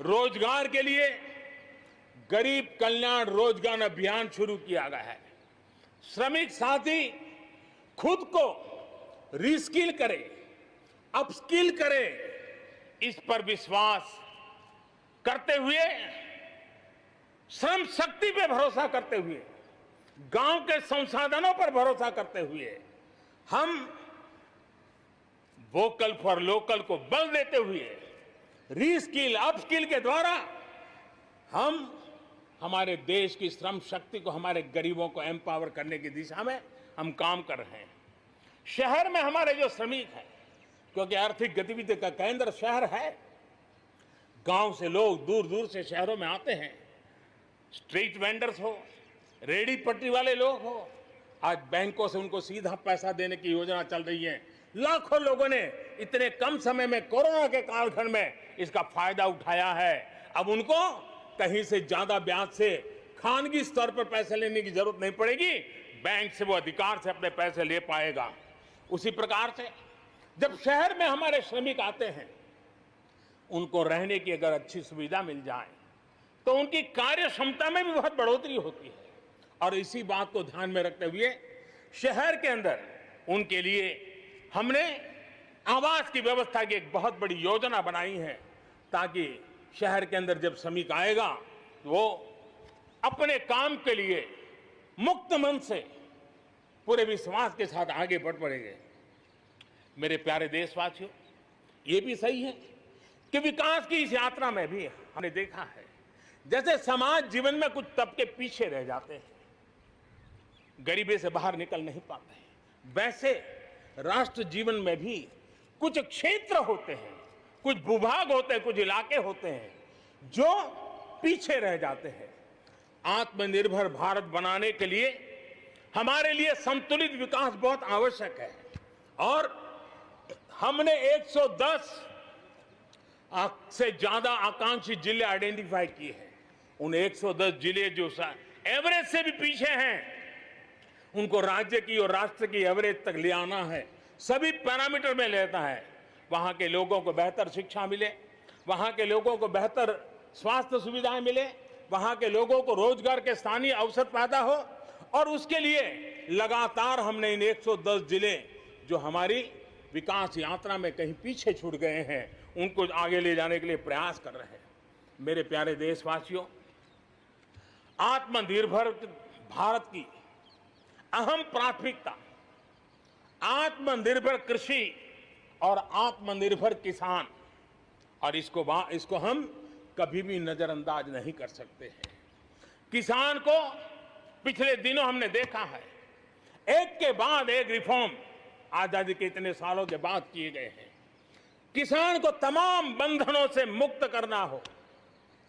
रोजगार के लिए गरीब कल्याण रोजगार अभियान शुरू किया गया है। श्रमिक साथी खुद को रिस्किल करे, अपस्किल करे, इस पर विश्वास करते हुए, श्रम शक्ति पे भरोसा करते हुए, गांव के संसाधनों पर भरोसा करते हुए, हम वोकल फॉर लोकल को बल देते हुए, रीस्किल, अपस्किल के द्वारा हम हमारे देश की श्रम शक्ति को, हमारे गरीबों को एम्पावर करने की दिशा में हम काम कर रहे हैं। शहर में हमारे जो श्रमिक हैं, क्योंकि आर्थिक गतिविधि का केंद्र शहर है, गांव से लोग दूर दूर से शहरों में आते हैं। स्ट्रीट वेंडर्स हो, रेडी पट्टी वाले लोग हो, आज बैंकों से उनको सीधा पैसा देने की योजना चल रही है। लाखों लोगों ने इतने कम समय में कोरोना के कालखंड में इसका फायदा उठाया है। अब उनको कहीं से ज्यादा ब्याज से खानगी स्तर पर पैसे लेने की जरूरत नहीं पड़ेगी, बैंक से वो अधिकार से अपने पैसे ले पाएगा। उसी प्रकार से जब शहर में हमारे श्रमिक आते हैं, उनको रहने की अगर अच्छी सुविधा मिल जाए तो उनकी कार्य क्षमता में भी बहुत बढ़ोतरी होती है। और इसी बात को ध्यान में रखते हुए शहर के अंदर उनके लिए हमने आवास की व्यवस्था की एक बहुत बड़ी योजना बनाई है, ताकि शहर के अंदर जब श्रमिक आएगा तो वो अपने काम के लिए मुक्त मन से पूरे विश्वास के साथ आगे बढ़ पड़ेंगे। मेरे प्यारे देशवासियों, ये भी सही है कि विकास की इस यात्रा में भी हमने देखा है जैसे समाज जीवन में कुछ तबके पीछे रह जाते हैं, गरीबी से बाहर निकल नहीं पाते हैं, वैसे राष्ट्र जीवन में भी कुछ क्षेत्र होते हैं, कुछ भूभाग होते हैं, कुछ इलाके होते हैं जो पीछे रह जाते हैं। आत्मनिर्भर भारत बनाने के लिए हमारे लिए संतुलित विकास बहुत आवश्यक है और हमने 110 से ज्यादा आकांक्षी जिले आइडेंटिफाई किए हैं। उन 110 जिले जो एवरेज से भी पीछे हैं, उनको राज्य की और राष्ट्र की एवरेज तक ले आना है। सभी पैरामीटर में लेता है। वहां के लोगों को बेहतर शिक्षा मिले, वहां के लोगों को बेहतर स्वास्थ्य सुविधाएं मिले, वहां के लोगों को रोजगार के स्थानीय अवसर पैदा हो, और उसके लिए लगातार हमने इन 110 जिले जो हमारी विकास यात्रा में कहीं पीछे छूट गए हैं, उनको आगे ले जाने के लिए प्रयास कर रहे हैं। मेरे प्यारे देशवासियों, आत्मनिर्भर भारत की अहम प्राथमिकता आत्मनिर्भर कृषि और आत्मनिर्भर किसान, और इसको हम कभी भी नजरअंदाज नहीं कर सकते हैं। किसान को पिछले दिनों हमने देखा है, एक के बाद एक रिफॉर्म आजादी के इतने सालों के बाद किए गए हैं। किसान को तमाम बंधनों से मुक्त करना हो,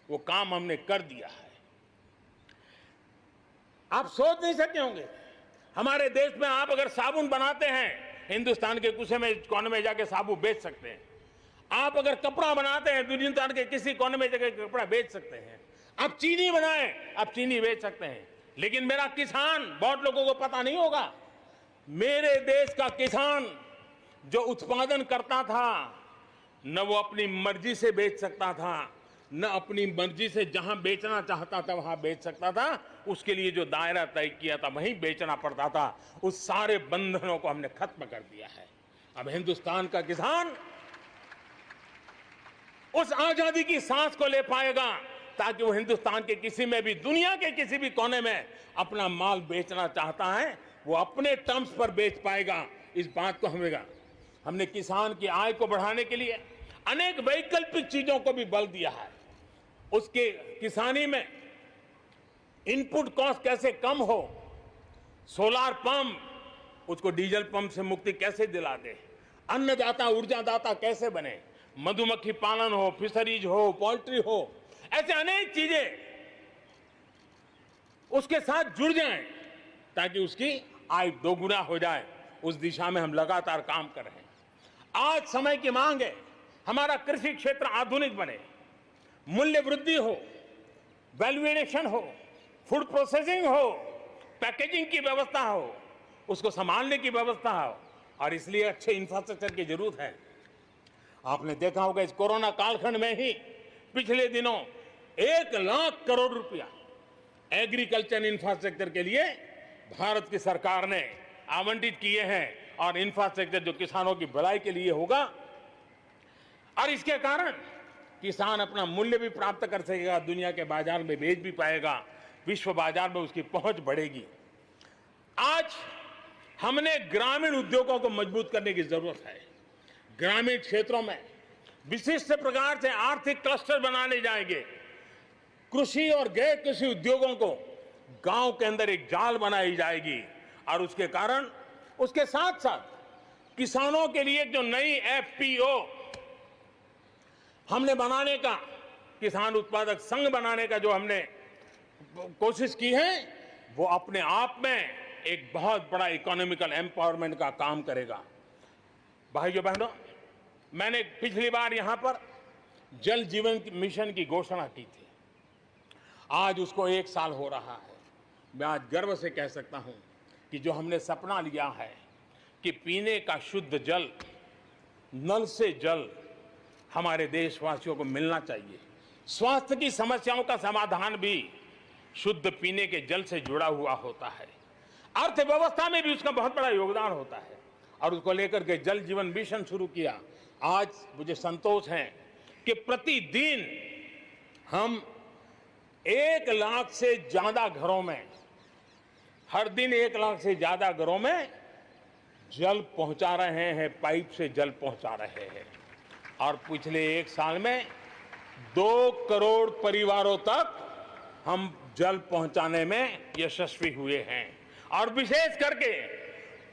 वो काम हमने कर दिया है। आप सोच नहीं सकते होंगे, हमारे देश में आप अगर साबुन बनाते हैं, हिंदुस्तान के कुछ में कोने में जाके साबुन बेच सकते हैं। आप अगर कपड़ा बनाते हैं, हिंदुस्तान के किसी कोने में जाके कपड़ा बेच सकते हैं। आप चीनी बनाएं, आप चीनी बेच सकते हैं। लेकिन मेरा किसान, बहुत लोगों को पता नहीं होगा, मेरे देश का किसान जो उत्पादन करता था, न वो अपनी मर्जी से बेच सकता था, न अपनी मर्जी से जहां बेचना चाहता था वहां बेच सकता था। उसके लिए जो दायरा तय किया था वहीं बेचना पड़ता था। उस सारे बंधनों को हमने खत्म कर दिया है। अब हिंदुस्तान का किसान उस आजादी की सांस को ले पाएगा, ताकि वो हिंदुस्तान के किसी में भी, दुनिया के किसी भी कोने में अपना माल बेचना चाहता है, वो अपने टर्म्स पर बेच पाएगा। इस बात को हमने किसान की आय को बढ़ाने के लिए अनेक वैकल्पिक चीजों को भी बल दिया है। उसके किसानी में इनपुट कॉस्ट कैसे कम हो, सोलार पंप, उसको डीजल पंप से मुक्ति कैसे दिला दे, अन्नदाता ऊर्जादाता कैसे बने, मधुमक्खी पालन हो, फिशरीज हो, पोल्ट्री हो, ऐसे अनेक चीजें उसके साथ जुड़ जाएं, ताकि उसकी आय दोगुना हो जाए। उस दिशा में हम लगातार काम कर रहे हैं। आज समय की मांग है, हमारा कृषि क्षेत्र आधुनिक बने, मूल्य वृद्धि हो, वैल्यू एडिशन हो, फूड प्रोसेसिंग हो, पैकेजिंग की व्यवस्था हो, उसको संभालने की व्यवस्था हो, और इसलिए अच्छे इंफ्रास्ट्रक्चर की जरूरत है। आपने देखा होगा इस कोरोना कालखंड में ही पिछले दिनों 1 लाख करोड़ रुपया एग्रीकल्चर इंफ्रास्ट्रक्चर के लिए भारत की सरकार ने आवंटित किए हैं, और इंफ्रास्ट्रक्चर जो किसानों की भलाई के लिए होगा, और इसके कारण किसान अपना मूल्य भी प्राप्त कर सकेगा, दुनिया के बाजार में बेच भी पाएगा, विश्व बाजार में उसकी पहुंच बढ़ेगी। आज हमने ग्रामीण उद्योगों को मजबूत करने की जरूरत है। ग्रामीण क्षेत्रों में विशिष्ट प्रकार से आर्थिक क्लस्टर बनाने जाएंगे। कृषि और गैर कृषि उद्योगों को गांव के अंदर एक जाल बनाई जाएगी, और उसके कारण उसके साथ साथ किसानों के लिए जो नई एफपीओ हमने बनाने का, किसान उत्पादक संघ बनाने का जो हमने कोशिश की है, वो अपने आप में एक बहुत बड़ा इकोनॉमिकल एम्पावरमेंट का काम करेगा। भाइयों बहनों, मैंने पिछली बार यहां पर जल जीवन मिशन की घोषणा की थी। आज उसको 1 साल हो रहा है। मैं आज गर्व से कह सकता हूं कि जो हमने सपना लिया है कि पीने का शुद्ध जल, नल से जल हमारे देशवासियों को मिलना चाहिए। स्वास्थ्य की समस्याओं का समाधान भी शुद्ध पीने के जल से जुड़ा हुआ होता है। अर्थव्यवस्था में भी उसका बहुत बड़ा योगदान होता है और उसको लेकर के जल जीवन मिशन शुरू किया। आज मुझे संतोष है कि प्रतिदिन हम 1 लाख से ज्यादा घरों में, हर दिन 1 लाख से ज्यादा घरों में जल पहुंचा रहे हैं, पाइप से जल पहुंचा रहे हैं। और पिछले 1 साल में 2 करोड़ परिवारों तक हम जल पहुंचाने में यशस्वी हुए हैं। और विशेष करके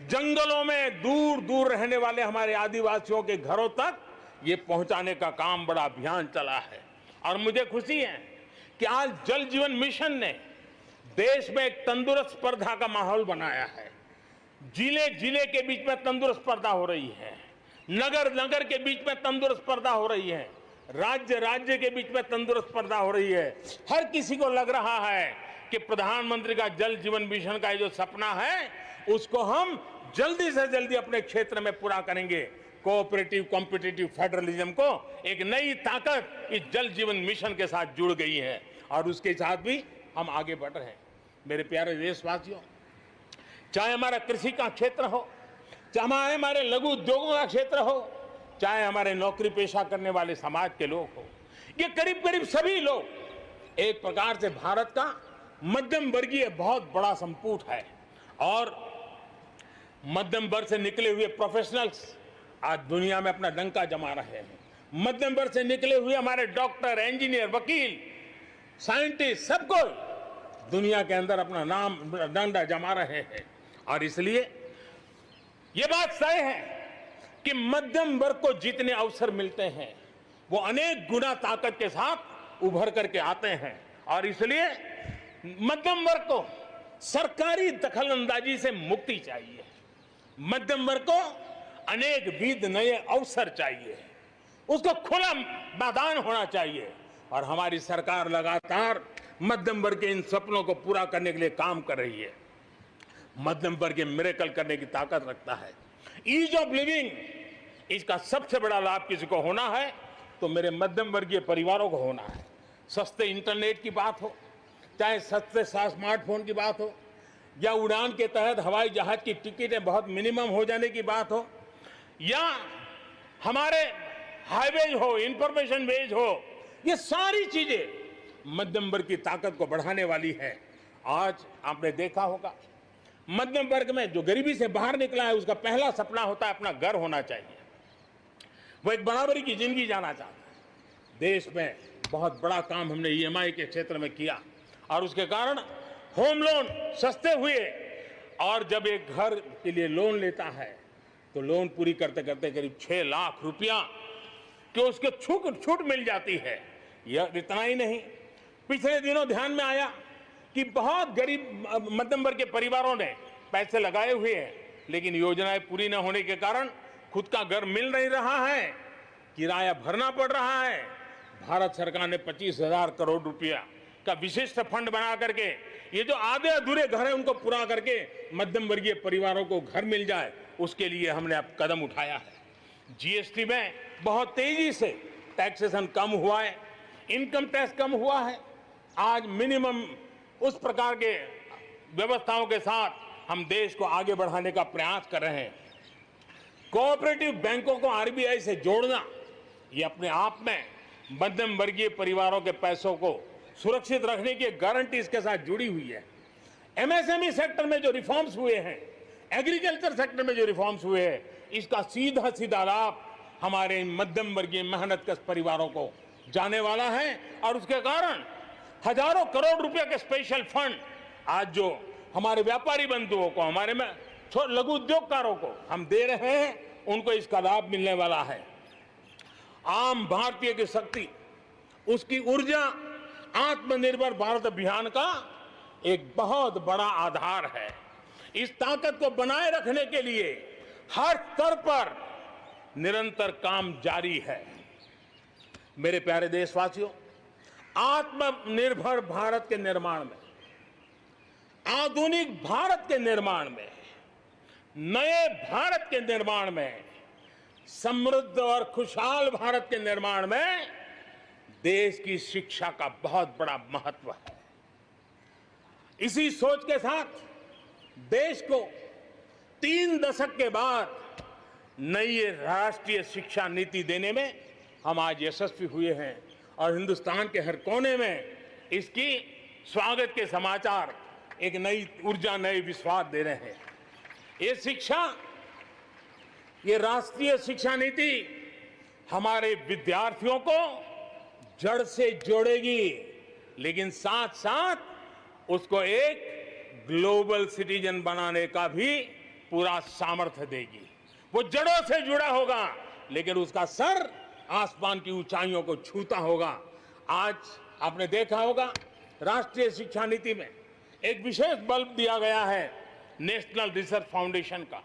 जंगलों में दूर दूर रहने वाले हमारे आदिवासियों के घरों तक ये पहुंचाने का काम, बड़ा अभियान चला है। और मुझे खुशी है कि आज जल जीवन मिशन ने देश में एक तंदुरुस्त स्पर्धा का माहौल बनाया है। जिले जिले के बीच में तंदुरुस्त स्पर्धा हो रही है, नगर नगर के बीच में तंदुरुस्त स्पर्धा हो रही है, राज्य राज्य के बीच में तंदुरुस्त स्पर्धा हो रही है। हर किसी को लग रहा है कि प्रधानमंत्री का जल जीवन मिशन का जो सपना है उसको हम जल्दी से जल्दी अपने क्षेत्र में पूरा करेंगे। कोऑपरेटिव कॉम्पिटिटिव फेडरलिज्म को एक नई ताकत इस जल जीवन मिशन के साथ जुड़ गई है और उसके साथ भी हम आगे बढ़ रहे हैं। मेरे प्यारे देशवासियों, चाहे हमारा कृषि का क्षेत्र हो, चाहे हमारे लघु उद्योगों का क्षेत्र हो, चाहे हमारे नौकरी पेशा करने वाले समाज के लोग हो, ये करीब करीब सभी लोग एक प्रकार से भारत का मध्यम वर्गीय बहुत बड़ा संपुट है। और मध्यम वर्ग से निकले हुए प्रोफेशनल्स आज दुनिया में अपना डंका जमा रहे हैं। मध्यम वर्ग से निकले हुए हमारे डॉक्टर, इंजीनियर, वकील, साइंटिस्ट, सब कोई दुनिया के अंदर अपना नाम डंडा जमा रहे हैं। और इसलिए ये बात तय है कि मध्यम वर्ग को जितने अवसर मिलते हैं वो अनेक गुना ताकत के साथ उभर करके आते हैं। और इसलिए मध्यम वर्ग को सरकारी दखलंदाजी से मुक्ति चाहिए। मध्यम वर्ग को अनेक विध नए अवसर चाहिए, उसको खुला मैदान होना चाहिए। और हमारी सरकार लगातार मध्यम वर्ग के इन सपनों को पूरा करने के लिए काम कर रही है। मध्यम वर्ग मिरेकल करने की ताकत रखता है। ईज ऑफ लिविंग, इसका सबसे बड़ा लाभ किसी को होना है तो मेरे मध्यम वर्गीय परिवारों को होना है। सस्ते इंटरनेट की बात हो, चाहे सस्ते स्मार्टफोन की बात हो, या उड़ान के तहत हवाई जहाज की टिकटें बहुत मिनिमम हो जाने की बात हो, या हमारे हाईवेज हो, इंफॉर्मेशन वेज हो, ये सारी चीजें मध्यम वर्ग की ताकत को बढ़ाने वाली है। आज आपने देखा होगा मध्यम वर्ग में जो गरीबी से बाहर निकला है उसका पहला सपना होता है अपना घर होना चाहिए। वो एक बराबरी की जिंदगी जाना चाहता है। देश में बहुत बड़ा काम हमने ईएमआई के क्षेत्र में किया और उसके कारण होम लोन सस्ते हुए। और जब एक घर के लिए लोन लेता है तो लोन पूरी करते करते करीब 6 लाख रुपया कि उसको छूट मिल जाती है। यह इतना ही नहीं, पिछले दिनों ध्यान में आया कि बहुत गरीब मध्यम वर्ग के परिवारों ने पैसे लगाए हुए हैं, लेकिन योजनाएं पूरी न होने के कारण खुद का घर मिल नहीं रहा है, किराया भरना पड़ रहा है। भारत सरकार ने 25,000 करोड़ रुपया का विशिष्ट फंड बना करके ये जो आधे अधूरे घर हैं उनको पूरा करके मध्यम वर्गीय परिवारों को घर मिल जाए, उसके लिए हमने अब कदम उठाया है। जीएसटी में बहुत तेजी से टैक्सेशन कम हुआ है, इनकम टैक्स कम हुआ है। आज मिनिमम उस प्रकार के व्यवस्थाओं के साथ हम देश को आगे बढ़ाने का प्रयास कर रहे हैं। कोऑपरेटिव बैंकों को आरबीआई से जोड़ना, ये अपने आप में मध्यम वर्गीय परिवारों के पैसों को सुरक्षित रखने की गारंटी इसके साथ जुड़ी हुई है। एमएसएमई सेक्टर में जो रिफॉर्म्स हुए हैं, एग्रीकल्चर सेक्टर में जो रिफॉर्म्स हुए हैं, इसका सीधा सीधा लाभ हमारे मध्यम वर्गीय मेहनतकश परिवारों को जाने वाला है। और उसके कारण हजारों करोड़ रुपए के स्पेशल फंड आज जो हमारे व्यापारी बंधुओं को, हमारे में लघु उद्योगकारों को हम दे रहे हैं, उनको इसका लाभ मिलने वाला है। आम भारतीय की शक्ति, उसकी ऊर्जा आत्मनिर्भर भारत अभियान का एक बहुत बड़ा आधार है। इस ताकत को बनाए रखने के लिए हर स्तर पर निरंतर काम जारी है। मेरे प्यारे देशवासियों, आत्मनिर्भर भारत के निर्माण में, आधुनिक भारत के निर्माण में, नए भारत के निर्माण में, समृद्ध और खुशहाल भारत के निर्माण में देश की शिक्षा का बहुत बड़ा महत्व है। इसी सोच के साथ देश को 3 दशक के बाद नई राष्ट्रीय शिक्षा नीति देने में हम आज यशस्वी हुए हैं और हिंदुस्तान के हर कोने में इसकी स्वागत के समाचार एक नई ऊर्जा, नए विश्वास दे रहे हैं। ये शिक्षा, ये राष्ट्रीय शिक्षा नीति हमारे विद्यार्थियों को जड़ से जोड़ेगी, लेकिन साथ साथ उसको एक ग्लोबल सिटीजन बनाने का भी पूरा सामर्थ्य देगी। वो जड़ों से जुड़ा होगा, लेकिन उसका सर आसमान की ऊंचाइयों को छूता होगा। आज आपने देखा होगा राष्ट्रीय शिक्षा नीति में एक विशेष बल दिया गया है नेशनल रिसर्च फाउंडेशन का,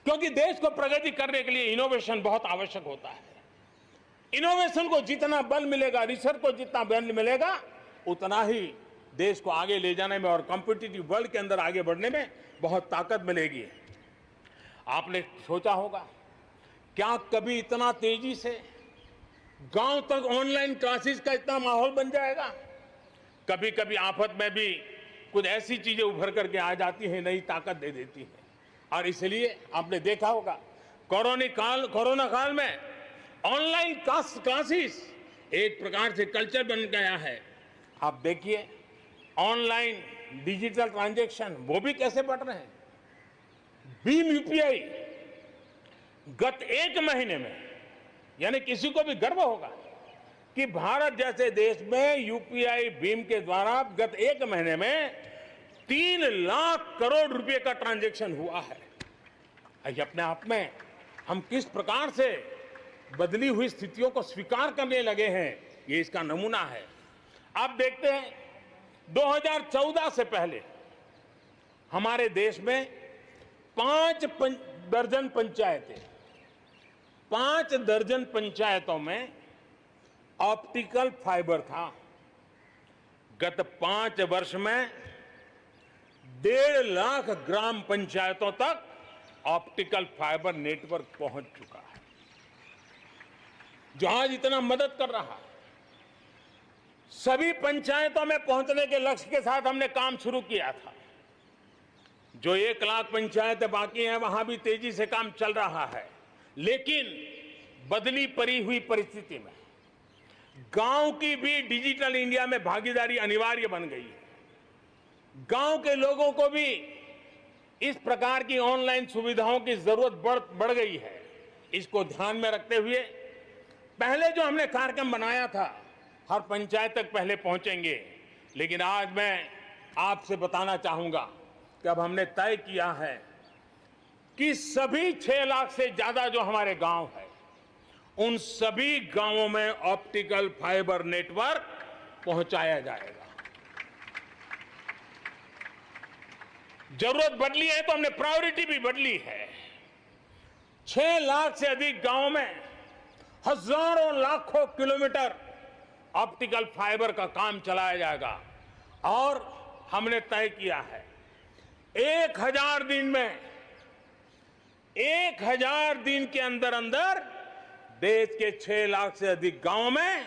क्योंकि देश को प्रगति करने के लिए इनोवेशन बहुत आवश्यक होता है। इनोवेशन को जितना बल मिलेगा, रिसर्च को जितना बल मिलेगा, उतना ही देश को आगे ले जाने में और कॉम्पिटिटिव वर्ल्ड के अंदर आगे बढ़ने में बहुत ताकत मिलेगी। आपने सोचा होगा, क्या कभी इतना तेजी से गांव तक ऑनलाइन क्लासेस का इतना माहौल बन जाएगा? कभी कभी आफत में भी कुछ ऐसी चीजें उभर करके आ जाती हैं, नई ताकत दे देती है। और इसलिए आपने देखा होगा कोरोना काल में ऑनलाइन क्लासेस एक प्रकार से कल्चर बन गया है। आप देखिए ऑनलाइन डिजिटल ट्रांजैक्शन वो भी कैसे बढ़ रहे हैं। भीम यूपीआई गत 1 महीने में, यानी किसी को भी गर्व होगा कि भारत जैसे देश में यूपीआई भीम के द्वारा गत 1 महीने में 3 लाख करोड़ रुपए का ट्रांजैक्शन हुआ है। ये अपने आप में हम किस प्रकार से बदली हुई स्थितियों को स्वीकार करने लगे हैं, ये इसका नमूना है। आप देखते हैं 2014 से पहले हमारे देश में 5 दर्जन पंचायतों में ऑप्टिकल फाइबर था। गत 5 वर्ष में 1.5 लाख ग्राम पंचायतों तक ऑप्टिकल फाइबर नेटवर्क पहुंच चुका है, जो आज इतना मदद कर रहा है। सभी पंचायतों में पहुंचने के लक्ष्य के साथ हमने काम शुरू किया था। जो 1 लाख पंचायतें बाकी हैं, वहां भी तेजी से काम चल रहा है, लेकिन बदली पड़ी हुई परिस्थिति में गांव की भी डिजिटल इंडिया में भागीदारी अनिवार्य बन गई है। गांव के लोगों को भी इस प्रकार की ऑनलाइन सुविधाओं की जरूरत बढ़ गई है। इसको ध्यान में रखते हुए पहले जो हमने कार्यक्रम बनाया था, हर पंचायत तक पहले पहुंचेंगे, लेकिन आज मैं आपसे बताना चाहूंगा कि अब हमने तय किया है कि सभी 6 लाख से ज्यादा जो हमारे गांव है, उन सभी गांवों में ऑप्टिकल फाइबर नेटवर्क पहुंचाया जाएगा। जरूरत बदली है तो हमने प्रायोरिटी भी बदली है। 6 लाख से अधिक गांवों में हजारों लाखों किलोमीटर ऑप्टिकल फाइबर का काम चलाया जाएगा और हमने तय किया है 1000 दिन में, 1000 दिन के अंदर अंदर देश के 6 लाख से अधिक गांवों में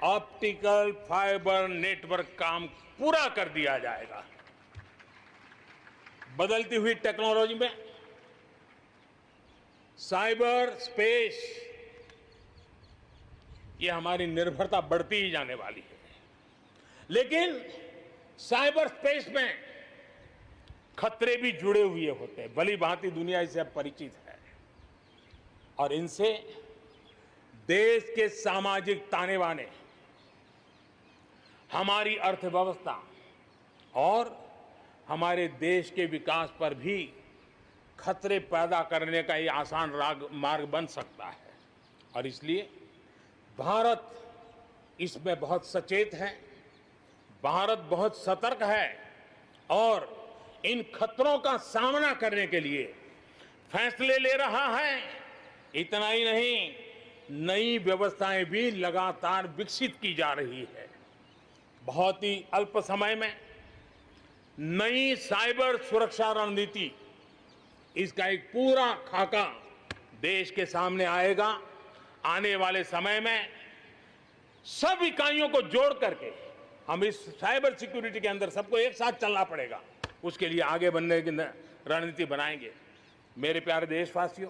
ऑप्टिकल फाइबर नेटवर्क काम पूरा कर दिया जाएगा। बदलती हुई टेक्नोलॉजी में साइबर स्पेस, ये हमारी निर्भरता बढ़ती ही जाने वाली है। लेकिन साइबर स्पेस में खतरे भी जुड़े हुए होते हैं, भली भांति दुनिया इससे अब परिचित है, और इनसे देश के सामाजिक ताने बाने, हमारी अर्थव्यवस्था और हमारे देश के विकास पर भी खतरे पैदा करने का ये आसान मार्ग बन सकता है। और इसलिए भारत इसमें बहुत सचेत है, भारत बहुत सतर्क है और इन खतरों का सामना करने के लिए फैसले ले रहा है। इतना ही नहीं, नई व्यवस्थाएं भी लगातार विकसित की जा रही है। बहुत ही अल्प समय में नई साइबर सुरक्षा रणनीति, इसका एक पूरा खाका देश के सामने आएगा। आने वाले समय में सब इकाइयों को जोड़ करके हम इस साइबर सिक्योरिटी के अंदर सबको एक साथ चलना पड़ेगा। उसके लिए आगे बढ़ने की रणनीति बनाएंगे। मेरे प्यारे देशवासियों,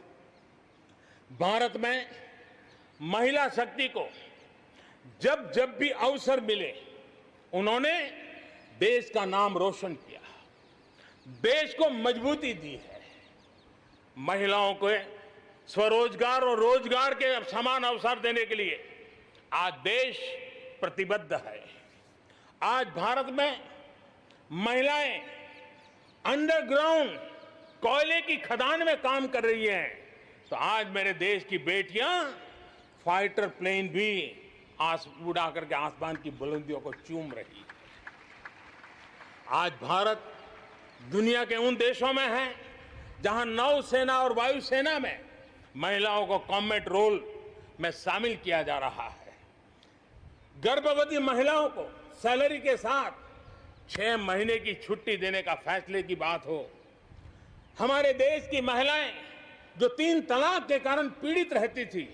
भारत में महिला शक्ति को जब जब भी अवसर मिले उन्होंने देश का नाम रोशन किया, देश को मजबूती दी है। महिलाओं को स्वरोजगार और रोजगार के समान अवसर देने के लिए आज देश प्रतिबद्ध है। आज भारत में महिलाएं अंडरग्राउंड कोयले की खदान में काम कर रही हैं, तो आज मेरे देश की बेटियां फाइटर प्लेन भी उड़ा करके आसमान की बुलंदियों को चूम रही है। आज भारत दुनिया के उन देशों में है जहां नौसेना और वायुसेना में महिलाओं को कॉम्बैट रोल में शामिल किया जा रहा है। गर्भवती महिलाओं को सैलरी के साथ 6 महीने की छुट्टी देने का फैसले की बात हो। हमारे देश की महिलाएं जो 3 तलाक के कारण पीड़ित रहती थी,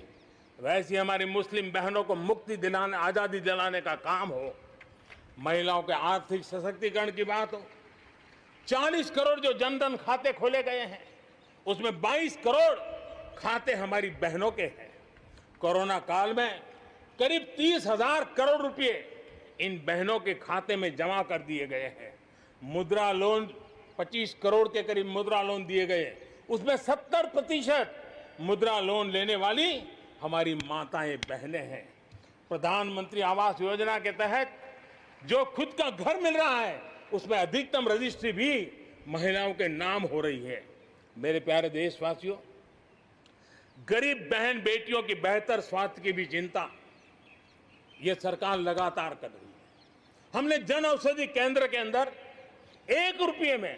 वैसी हमारी मुस्लिम बहनों को मुक्ति दिलाने, आजादी दिलाने का काम हो। महिलाओं के आर्थिक सशक्तिकरण की बात हो। 40 करोड़ जो जनधन खाते खोले गए हैं, उसमें 22 करोड़ खाते हमारी बहनों के हैं। कोरोना काल में करीब 30,000 करोड़ रुपए इन बहनों के खाते में जमा कर दिए गए हैं। मुद्रा लोन 25 करोड़ के करीब मुद्रा लोन दिए गए, उसमें 70% मुद्रा लोन लेने वाली हमारी माताएं बहनें हैं। प्रधानमंत्री आवास योजना के तहत जो खुद का घर मिल रहा है, उसमें अधिकतम रजिस्ट्री भी महिलाओं के नाम हो रही है। मेरे प्यारे देशवासियों, गरीब बहन बेटियों की बेहतर स्वास्थ्य की भी चिंता ये सरकार लगातार कर रही है। हमने जन औषधि केंद्र के अंदर 1 रुपये में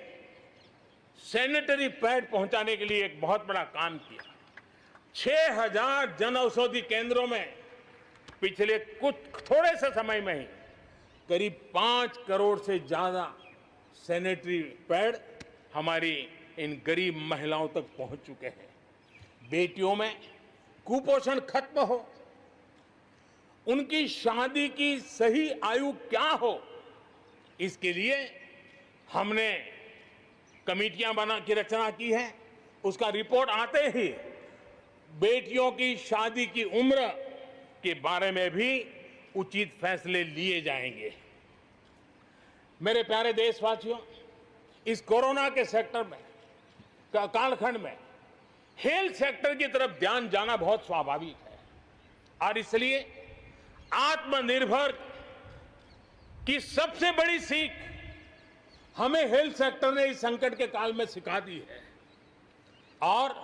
सैनिटरी पैड पहुंचाने के लिए एक बहुत बड़ा काम किया। 6000 जन औषधि केंद्रों में पिछले कुछ थोड़े से समय में ही करीब 5 करोड़ से ज्यादा सैनिटरी पैड हमारी इन गरीब महिलाओं तक पहुंच चुके हैं। बेटियों में कुपोषण खत्म हो, उनकी शादी की सही आयु क्या हो, इसके लिए हमने कमेटियां बना की रचना की है। उसका रिपोर्ट आते ही बेटियों की शादी की उम्र के बारे में भी उचित फैसले लिए जाएंगे। मेरे प्यारे देशवासियों, इस कोरोना के सेक्टर में कालखंड में हेल्थ सेक्टर की तरफ ध्यान जाना बहुत स्वाभाविक है और इसलिए आत्मनिर्भर की सबसे बड़ी सीख हमें हेल्थ सेक्टर ने इस संकट के काल में सिखा दी है और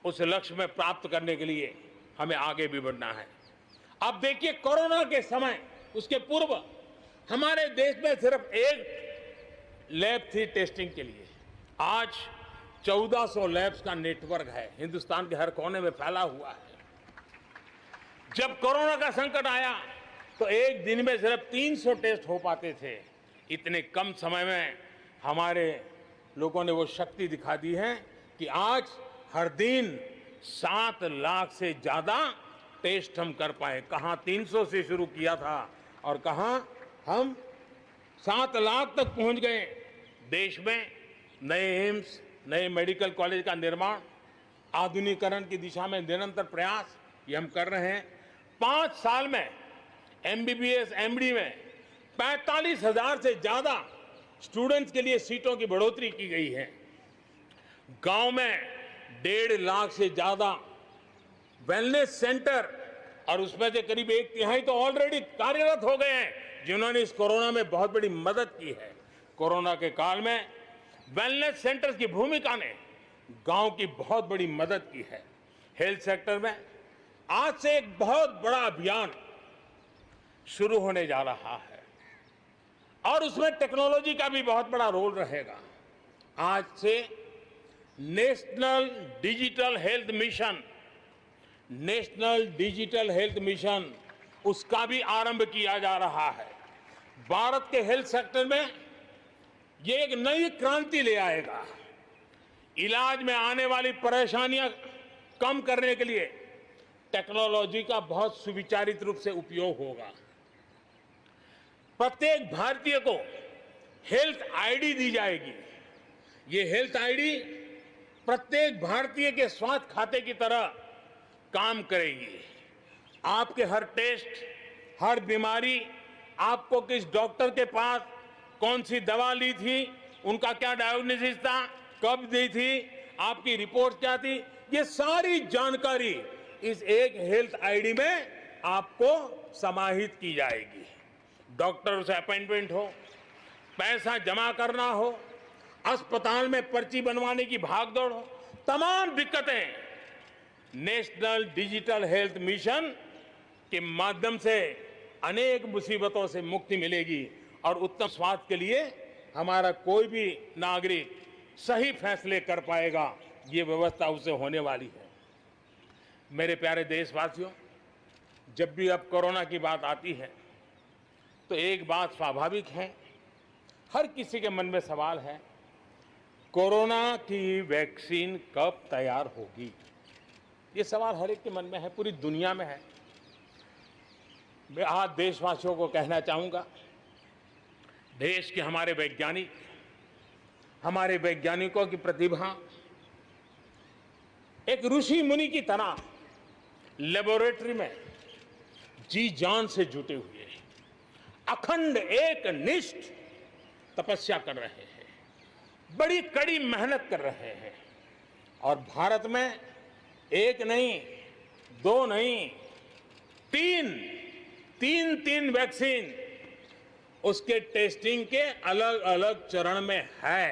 उस लक्ष्य में प्राप्त करने के लिए हमें आगे भी बढ़ना है। अब देखिए, कोरोना के समय, उसके पूर्व हमारे देश में सिर्फ एक लैब थी टेस्टिंग के लिए। आज 1400 लैब्स का नेटवर्क है, हिंदुस्तान के हर कोने में फैला हुआ है। जब कोरोना का संकट आया तो एक दिन में सिर्फ 300 टेस्ट हो पाते थे। इतने कम समय में हमारे लोगों ने वो शक्ति दिखा दी है कि आज हर दिन 7 लाख से ज्यादा टेस्ट हम कर पाए। कहां 300 से शुरू किया था और कहां हम 7 लाख तक पहुंच गए। देश में नए एम्स, नए मेडिकल कॉलेज का निर्माण, आधुनिकीकरण की दिशा में निरंतर प्रयास ये हम कर रहे हैं। 5 साल में MBBS, MD में 45,000 से ज्यादा स्टूडेंट्स के लिए सीटों की बढ़ोतरी की गई है। गांव में 1.5 लाख से ज्यादा वेलनेस सेंटर और उसमें से करीब 1/3 तो ऑलरेडी कार्यरत हो गए हैं, जिन्होंने इस कोरोना में बहुत बड़ी मदद की है। कोरोना के काल में वेलनेस सेंटर्स की भूमिका ने गांव की बहुत बड़ी मदद की है। हेल्थ सेक्टर में आज से एक बहुत बड़ा अभियान शुरू होने जा रहा है और उसमें टेक्नोलॉजी का भी बहुत बड़ा रोल रहेगा। आज से national digital health mission, national digital health mission उसका भी आरंभ किया जा रहा है। भारत के हेल्थ सेक्टर में ये एक नई क्रांति ले आएगा। इलाज में आने वाली परेशानियां कम करने के लिए टेक्नोलॉजी का बहुत सुविचारित रूप से उपयोग होगा। प्रत्येक भारतीय को हेल्थ आईडी दी जाएगी। ये हेल्थ आईडी प्रत्येक भारतीय के स्वास्थ्य खाते की तरह काम करेगी। आपके हर टेस्ट, हर बीमारी, आपको किस डॉक्टर के पास कौन सी दवा ली थी, उनका क्या डायग्नोसिस था, कब दी थी, आपकी रिपोर्ट क्या थी, ये सारी जानकारी इस एक हेल्थ आईडी में आपको समाहित की जाएगी। डॉक्टर से अपॉइंटमेंट हो, पैसा जमा करना हो, अस्पताल में पर्ची बनवाने की भागदौड़ हो, तमाम दिक्कतें नेशनल डिजिटल हेल्थ मिशन के माध्यम से अनेक मुसीबतों से मुक्ति मिलेगी और उत्तम स्वास्थ्य के लिए हमारा कोई भी नागरिक सही फैसले कर पाएगा। ये व्यवस्था उससे होने वाली है। मेरे प्यारे देशवासियों, जब भी अब कोरोना की बात आती है तो एक बात स्वाभाविक है, हर किसी के मन में सवाल है, कोरोना की वैक्सीन कब तैयार होगी? ये सवाल हर एक के मन में है, पूरी दुनिया में है। मैं आज देशवासियों को कहना चाहूंगा, देश के हमारे वैज्ञानिकों की प्रतिभा एक ऋषि मुनि की तरह लेबोरेटरी में जी जान से जुटे हुए हैं, अखंड एक निष्ठ तपस्या कर रहे हैं, बड़ी कड़ी मेहनत कर रहे हैं और भारत में एक नहीं, दो नहीं, तीन वैक्सीन उसके टेस्टिंग के अलग अलग चरण में है।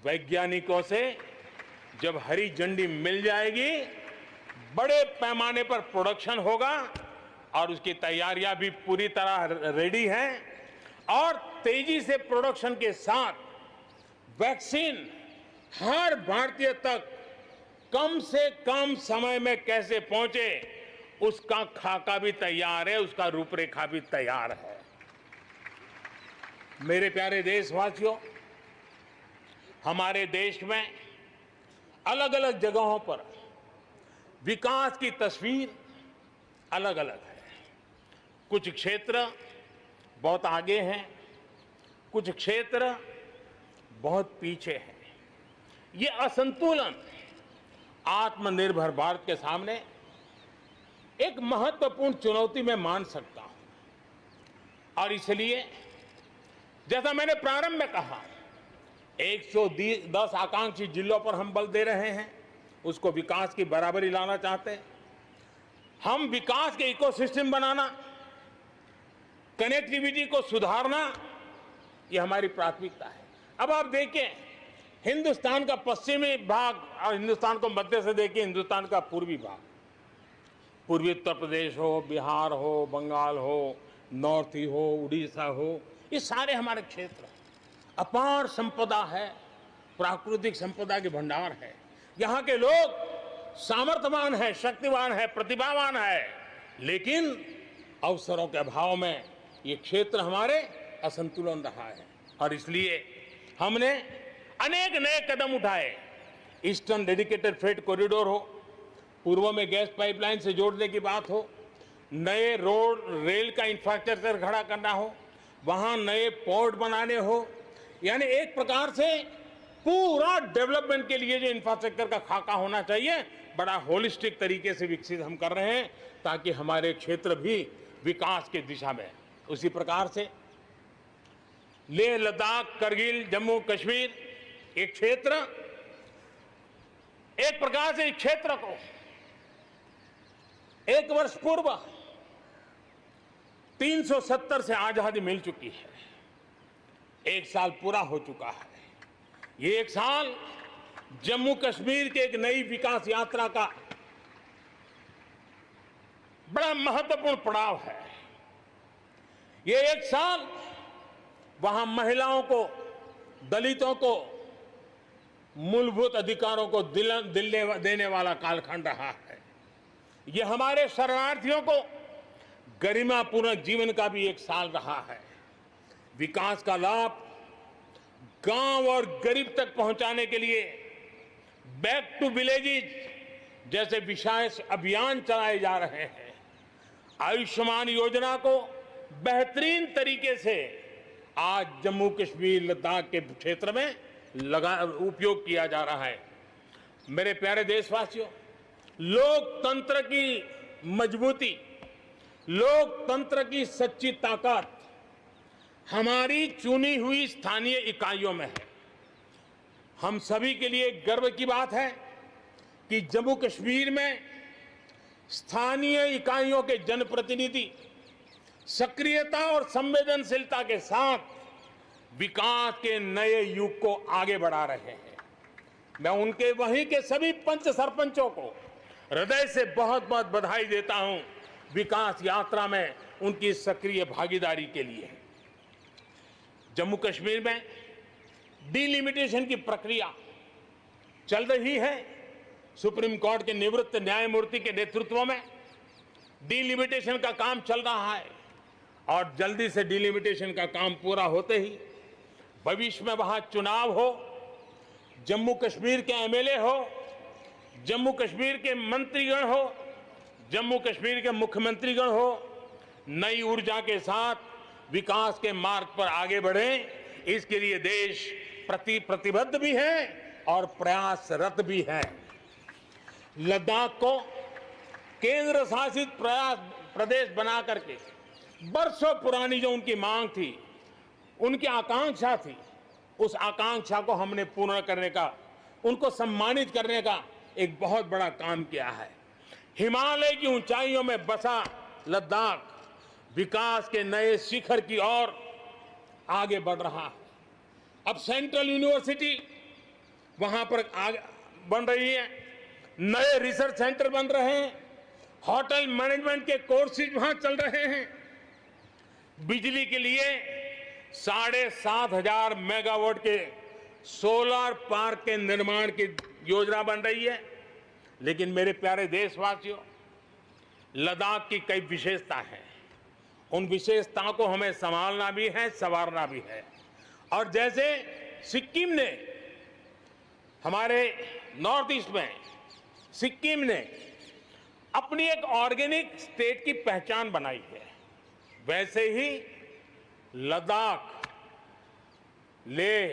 वैज्ञानिकों से जब हरी झंडी मिल जाएगी, बड़े पैमाने पर प्रोडक्शन होगा और उसकी तैयारियां भी पूरी तरह रेडी हैं और तेजी से प्रोडक्शन के साथ वैक्सीन हर भारतीय तक कम से कम समय में कैसे पहुंचे, उसका खाका भी तैयार है, उसका रूपरेखा भी तैयार है। मेरे प्यारे देशवासियों, हमारे देश में अलग अलग जगहों पर विकास की तस्वीर अलग अलग है। कुछ क्षेत्र बहुत आगे हैं, कुछ क्षेत्र बहुत पीछे हैं। ये असंतुलन आत्मनिर्भर भारत के सामने एक महत्वपूर्ण चुनौती मैं मान सकता हूं और इसलिए जैसा मैंने प्रारंभ में कहा, 110 आकांक्षी जिलों पर हम बल दे रहे हैं, उसको विकास की बराबरी लाना चाहते हैं। हम विकास के इकोसिस्टम बनाना, कनेक्टिविटी को सुधारना, ये हमारी प्राथमिकता है। अब आप देखिए, हिंदुस्तान का पश्चिमी भाग और हिंदुस्तान को मध्य से देखिए, हिंदुस्तान का पूर्वी भाग, पूर्वी उत्तर प्रदेश हो, बिहार हो, बंगाल हो, नॉर्थ ही हो, उड़ीसा हो, ये सारे हमारे क्षेत्र अपार संपदा है, प्राकृतिक संपदा के भंडार है। यहाँ के लोग सामर्थ्यवान है, शक्तिवान है, प्रतिभावान है, लेकिन अवसरों के अभाव में ये क्षेत्र हमारे असंतुलन रहा है और इसलिए हमने अनेक नए कदम उठाए। ईस्टर्न डेडिकेटेड फ्रेट कॉरिडोर हो, पूर्व में गैस पाइपलाइन से जोड़ने की बात हो, नए रोड रेल का इंफ्रास्ट्रक्चर खड़ा करना हो, वहां नए पोर्ट बनाने हो, यानी एक प्रकार से पूरा डेवलपमेंट के लिए जो इंफ्रास्ट्रक्चर का खाका होना चाहिए, बड़ा होलिस्टिक तरीके से विकसित हम कर रहे हैं ताकि हमारे क्षेत्र भी विकास की दिशा में। उसी प्रकार से लेह लद्दाख, करगिल, जम्मू कश्मीर, एक क्षेत्र, एक प्रकार से इस क्षेत्र को 1 वर्ष पूर्व 370 से आजादी मिल चुकी है। 1 साल पूरा हो चुका है। ये 1 साल जम्मू कश्मीर के एक नई विकास यात्रा का बड़ा महत्वपूर्ण पड़ाव है। ये 1 साल वहां महिलाओं को, दलितों को मूलभूत अधिकारों को देने वाला कालखंड रहा है। ये हमारे शरणार्थियों को गरिमापूर्ण जीवन का भी एक साल रहा है। विकास का लाभ गांव और गरीब तक पहुंचाने के लिए बैक टू विलेजेस जैसे विशेष अभियान चलाए जा रहे हैं। आयुष्मान योजना को बेहतरीन तरीके से आज जम्मू कश्मीर लद्दाख के क्षेत्र में उपयोग किया जा रहा है। मेरे प्यारे देशवासियों, लोकतंत्र की मजबूती, लोकतंत्र की सच्ची ताकत हमारी चुनी हुई स्थानीय इकाइयों में है। हम सभी के लिए गर्व की बात है कि जम्मू कश्मीर में स्थानीय इकाइयों के जनप्रतिनिधि सक्रियता और संवेदनशीलता के साथ विकास के नए युग को आगे बढ़ा रहे हैं। मैं उनके वहीं के सभी पंच सरपंचों को हृदय से बहुत बहुत बधाई देता हूं विकास यात्रा में उनकी सक्रिय भागीदारी के लिए। जम्मू कश्मीर में डिलिमिटेशन की प्रक्रिया चल रही है। सुप्रीम कोर्ट के निवृत्त न्यायमूर्ति के नेतृत्व में डिलिमिटेशन का काम चल रहा है और जल्दी से डिलिमिटेशन का काम पूरा होते ही भविष्य में वहां चुनाव हो, जम्मू कश्मीर के एमएलए हो, जम्मू कश्मीर के मंत्रीगण हो, जम्मू कश्मीर के मुख्यमंत्रीगण हो, नई ऊर्जा के साथ विकास के मार्ग पर आगे बढ़े। इसके लिए देश प्रतिबद्ध भी है और प्रयासरत भी है। लद्दाख को केंद्र शासित प्रदेश बना करके बरसों पुरानी जो उनकी मांग थी, उनकी आकांक्षा थी, उस आकांक्षा को हमने पूर्ण करने का, उनको सम्मानित करने का एक बहुत बड़ा काम किया है। हिमालय की ऊंचाइयों में बसा लद्दाख विकास के नए शिखर की ओर आगे बढ़ रहा है। अब सेंट्रल यूनिवर्सिटी वहां पर बन रही है, नए रिसर्च सेंटर बन रहे हैं, होटल मैनेजमेंट के कोर्सेज वहां चल रहे हैं। बिजली के लिए 7,500 मेगावाट के सोलर पार्क के निर्माण की योजना बन रही है। लेकिन मेरे प्यारे देशवासियों, लद्दाख की कई विशेषता हैं। उन विशेषताओं को हमें संभालना भी है, संवारना भी है। और जैसे सिक्किम ने, हमारे नॉर्थ ईस्ट में सिक्किम ने अपनी एक ऑर्गेनिक स्टेट की पहचान बनाई है, वैसे ही लद्दाख, लेह,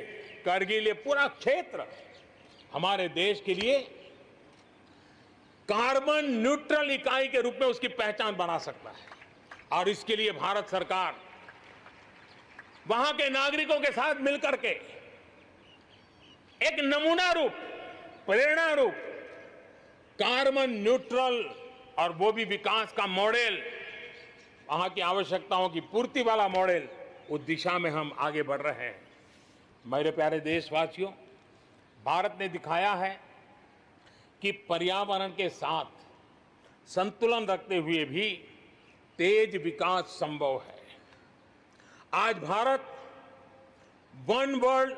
करगिल, ये पूरा क्षेत्र हमारे देश के लिए कार्बन न्यूट्रल इकाई के रूप में उसकी पहचान बना सकता है। और इसके लिए भारत सरकार वहां के नागरिकों के साथ मिलकर के एक नमूना रूप, प्रेरणा रूप कार्बन न्यूट्रल और वो भी विकास का मॉडल, वहां की आवश्यकताओं की पूर्ति वाला मॉडल, उस दिशा में हम आगे बढ़ रहे हैं। मेरे प्यारे देशवासियों, भारत ने दिखाया है कि पर्यावरण के साथ संतुलन रखते हुए भी तेज विकास संभव है। आज भारत वन वर्ल्ड,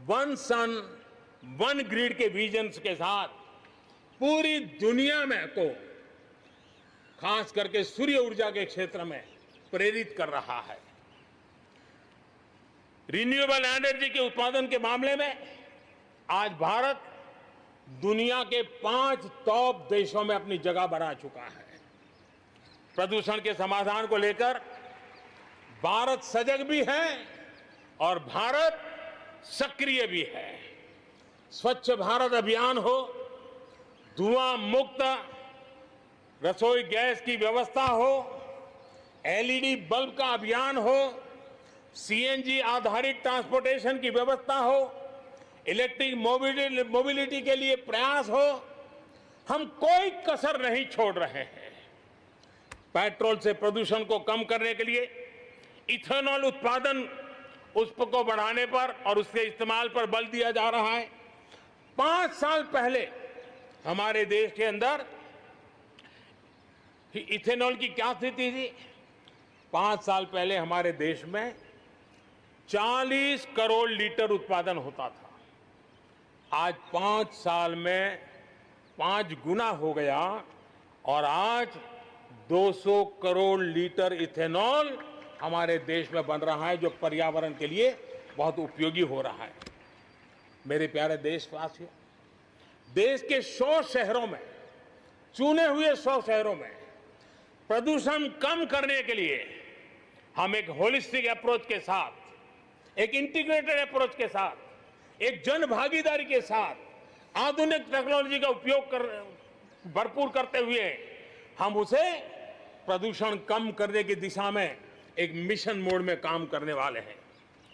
वन सन, वन ग्रिड के विजन्स के साथ पूरी दुनिया में को खास करके सूर्य ऊर्जा के क्षेत्र में प्रेरित कर रहा है। रिन्यूएबल एनर्जी के उत्पादन के मामले में आज भारत दुनिया के 5 टॉप देशों में अपनी जगह बना चुका है। प्रदूषण के समाधान को लेकर भारत सजग भी है और भारत सक्रिय भी है। स्वच्छ भारत अभियान हो, धुआं मुक्त रसोई गैस की व्यवस्था हो, एलईडी बल्ब का अभियान हो, सीएनजी आधारित ट्रांसपोर्टेशन की व्यवस्था हो, इलेक्ट्रिक मोबिलिटी के लिए प्रयास हो, हम कोई कसर नहीं छोड़ रहे हैं। पेट्रोल से प्रदूषण को कम करने के लिए इथेनॉल उत्पादन उसको बढ़ाने पर और उसके इस्तेमाल पर बल दिया जा रहा है। 5 साल पहले हमारे देश के अंदर इथेनॉल की क्या स्थिति थी? 5 साल पहले हमारे देश में 40 करोड़ लीटर उत्पादन होता था। आज 5 साल में 5 गुना हो गया और आज 200 करोड़ लीटर इथेनॉल हमारे देश में बन रहा है, जो पर्यावरण के लिए बहुत उपयोगी हो रहा है। मेरे प्यारे देशवासियों, देश के 100 शहरों में, चुने हुए 100 शहरों में प्रदूषण कम करने के लिए हम एक होलिस्टिक अप्रोच के साथ, एक इंटीग्रेटेड अप्रोच के साथ, एक जन भागीदारी के साथ आधुनिक टेक्नोलॉजी का उपयोग भरपूर करते हुए हम उसे प्रदूषण कम करने की दिशा में एक मिशन मोड में काम करने वाले हैं।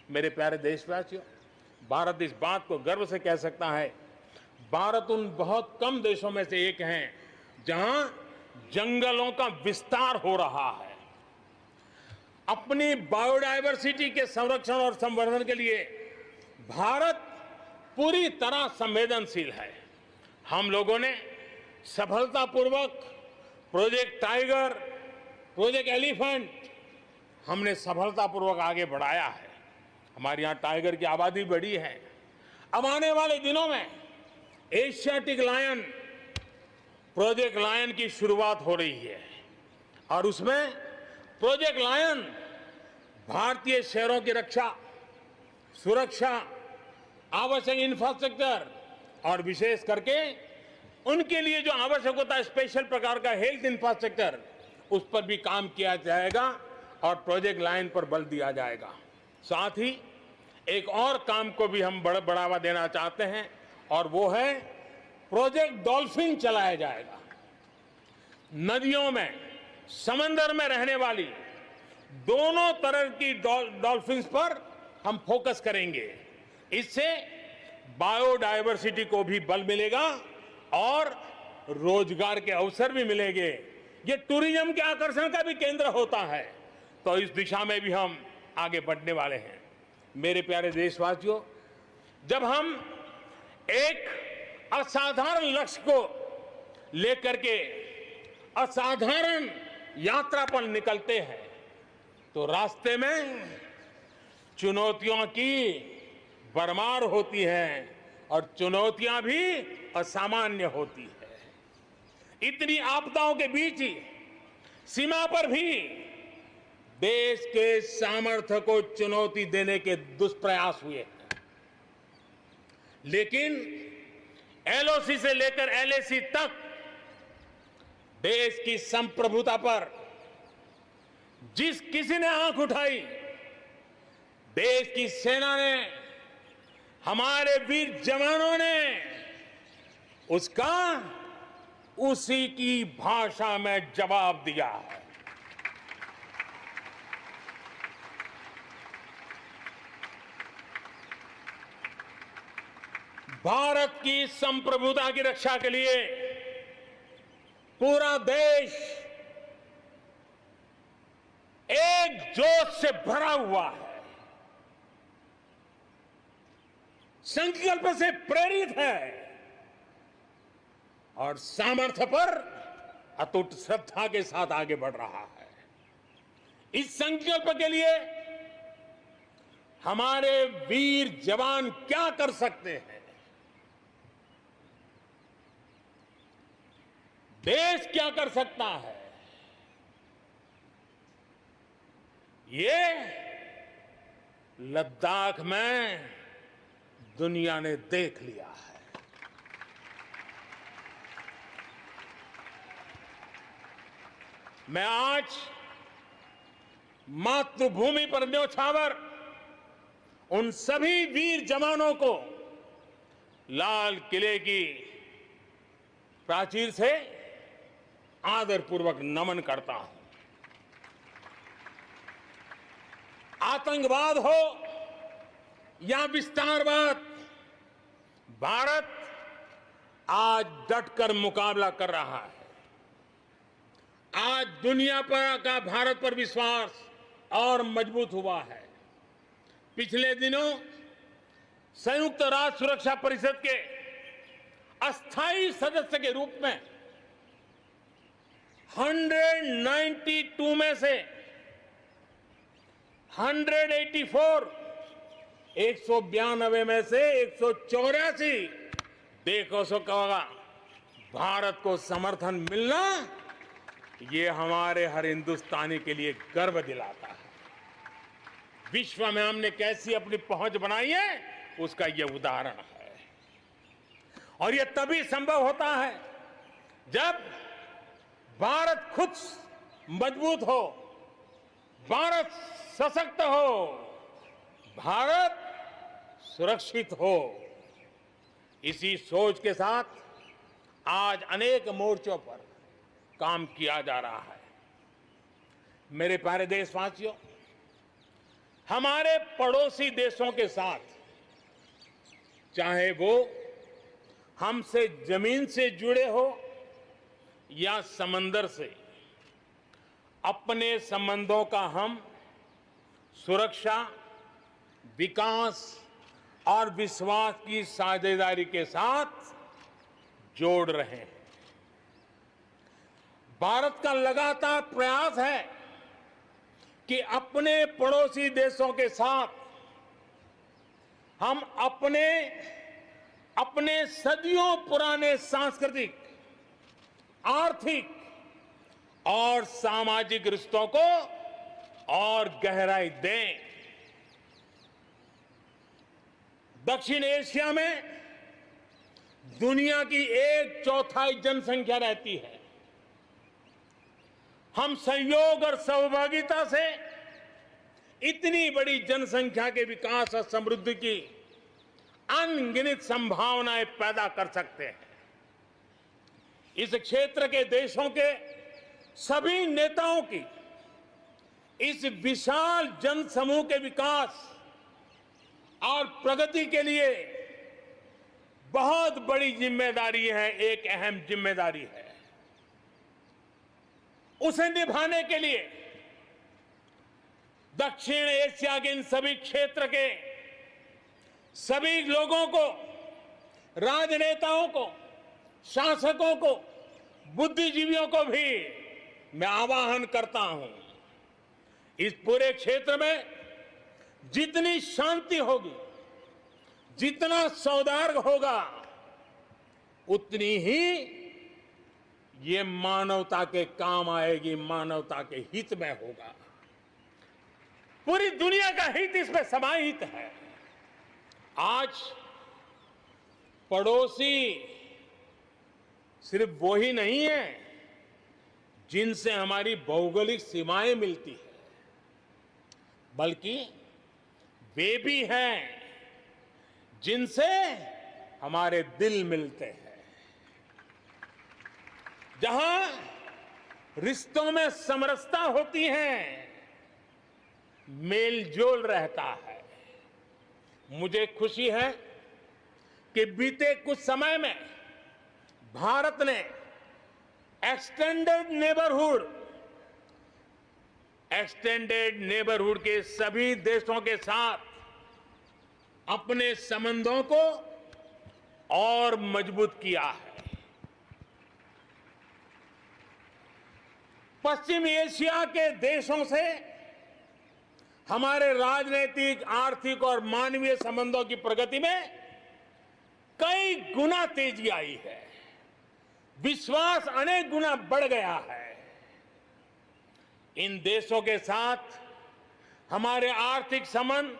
मेरे प्यारे देशवासियों, भारत इस बात को गर्व से कह सकता है, भारत उन बहुत कम देशों में से एक है जहां जंगलों का विस्तार हो रहा है। अपनी बायोडायवर्सिटी के संरक्षण और संवर्धन के लिए भारत पूरी तरह संवेदनशील है। हम लोगों ने सफलतापूर्वक प्रोजेक्ट टाइगर, प्रोजेक्ट एलिफेंट हमने सफलतापूर्वक आगे बढ़ाया है। हमारे यहाँ टाइगर की आबादी बढ़ी है। अब आने वाले दिनों में एशियाटिक लायन, प्रोजेक्ट लायन की शुरुआत हो रही है और उसमें प्रोजेक्ट लायन भारतीय शहरों की रक्षा, सुरक्षा, आवश्यक इंफ्रास्ट्रक्चर और विशेष करके उनके लिए जो आवश्यक होता है स्पेशल प्रकार का हेल्थ इंफ्रास्ट्रक्चर, उस पर भी काम किया जाएगा और प्रोजेक्ट लाइन पर बल दिया जाएगा। साथ ही एक और काम को भी हम बढ़ावा देना चाहते हैं और वो है प्रोजेक्ट डॉल्फिन चलाया जाएगा। नदियों में, समंदर में रहने वाली दोनों तरह की डॉल्फिन्स पर हम फोकस करेंगे। इससे बायोडायवर्सिटी को भी बल मिलेगा और रोजगार के अवसर भी मिलेंगे। ये टूरिज्म के आकर्षण का भी केंद्र होता है, तो इस दिशा में भी हम आगे बढ़ने वाले हैं। मेरे प्यारे देशवासियों, जब हम एक असाधारण लक्ष्य को लेकर के असाधारण यात्रा पर निकलते हैं तो रास्ते में चुनौतियों की भरमार होती है और चुनौतियां भी असामान्य होती है। इतनी आपदाओं के बीच ही सीमा पर भी देश के सामर्थ्य को चुनौती देने के दुष्प्रयास हुए हैं, लेकिन एलओसी से लेकर एलएसी तक देश की संप्रभुता पर जिस किसी ने आंख उठाई, देश की सेना ने, हमारे वीर जवानों ने उसका उसी की भाषा में जवाब दिया है। भारत की संप्रभुता की रक्षा के लिए पूरा देश एक जोश से भरा हुआ है, संकल्प से प्रेरित है और सामर्थ्य पर अटूट श्रद्धा के साथ आगे बढ़ रहा है। इस संकल्प के लिए हमारे वीर जवान क्या कर सकते हैं, देश क्या कर सकता है, ये लद्दाख में दुनिया ने देख लिया है। मैं आज मातृभूमि पर न्योछावर उन सभी वीर जवानों को लाल किले की प्राचीर से आदरपूर्वक नमन करता हूं। आतंकवाद हो या विस्तारवाद, भारत आज डटकर मुकाबला कर रहा है। आज दुनिया पर का भारत पर विश्वास और मजबूत हुआ है। पिछले दिनों संयुक्त राष्ट्र सुरक्षा परिषद के अस्थायी सदस्य के रूप में 192 में से 192 में से 184 देखो सो कहोगा, भारत को समर्थन मिलना ये हमारे हर हिंदुस्तानी के लिए गर्व दिलाता है। विश्व में हमने कैसी अपनी पहुंच बनाई है, उसका ये उदाहरण है। और ये तभी संभव होता है जब भारत खुद मजबूत हो, भारत सशक्त हो, भारत सुरक्षित हो। इसी सोच के साथ आज अनेक मोर्चों पर काम किया जा रहा है। मेरे प्यारे देशवासियों, हमारे पड़ोसी देशों के साथ, चाहे वो हमसे जमीन से जुड़े हो या समंदर से, अपने संबंधों का हम सुरक्षा, विकास और विश्वास की साझेदारी के साथ जोड़ रहे हैं। भारत का लगातार प्रयास है कि अपने पड़ोसी देशों के साथ हम अपने सदियों पुराने सांस्कृतिक, आर्थिक और सामाजिक रिश्तों को और गहराई दें। दक्षिण एशिया में दुनिया की 1/4 जनसंख्या रहती है। हम संयोग और सहभागिता से इतनी बड़ी जनसंख्या के विकास और समृद्धि की अनगिनत संभावनाएं पैदा कर सकते हैं। इस क्षेत्र के देशों के सभी नेताओं की इस विशाल जनसमूह के विकास और प्रगति के लिए बहुत बड़ी जिम्मेदारी है, एक अहम जिम्मेदारी है। उसे निभाने के लिए दक्षिण एशिया के इन सभी क्षेत्र के सभी लोगों को, राजनेताओं को, शासकों को, बुद्धिजीवियों को भी मैं आह्वान करता हूं, इस पूरे क्षेत्र में जितनी शांति होगी, जितना सौहार्द होगा, उतनी ही ये मानवता के काम आएगी, मानवता के हित में होगा। पूरी दुनिया का हित इसमें समाहित है। आज पड़ोसी सिर्फ वो ही नहीं है जिनसे हमारी भौगोलिक सीमाएं मिलती है, बल्कि वे भी हैं जिनसे हमारे दिल मिलते हैं। जहां रिश्तों में समरसता होती है, मेलजोल रहता है। मुझे खुशी है कि बीते कुछ समय में भारत ने एक्सटेंडेड नेबरहुड के सभी देशों के साथ अपने संबंधों को और मजबूत किया है। पश्चिम एशिया के देशों से हमारे राजनीतिक, आर्थिक और मानवीय संबंधों की प्रगति में कई गुना तेजी आई है। विश्वास अनेक गुना बढ़ गया है। इन देशों के साथ हमारे आर्थिक संबंध,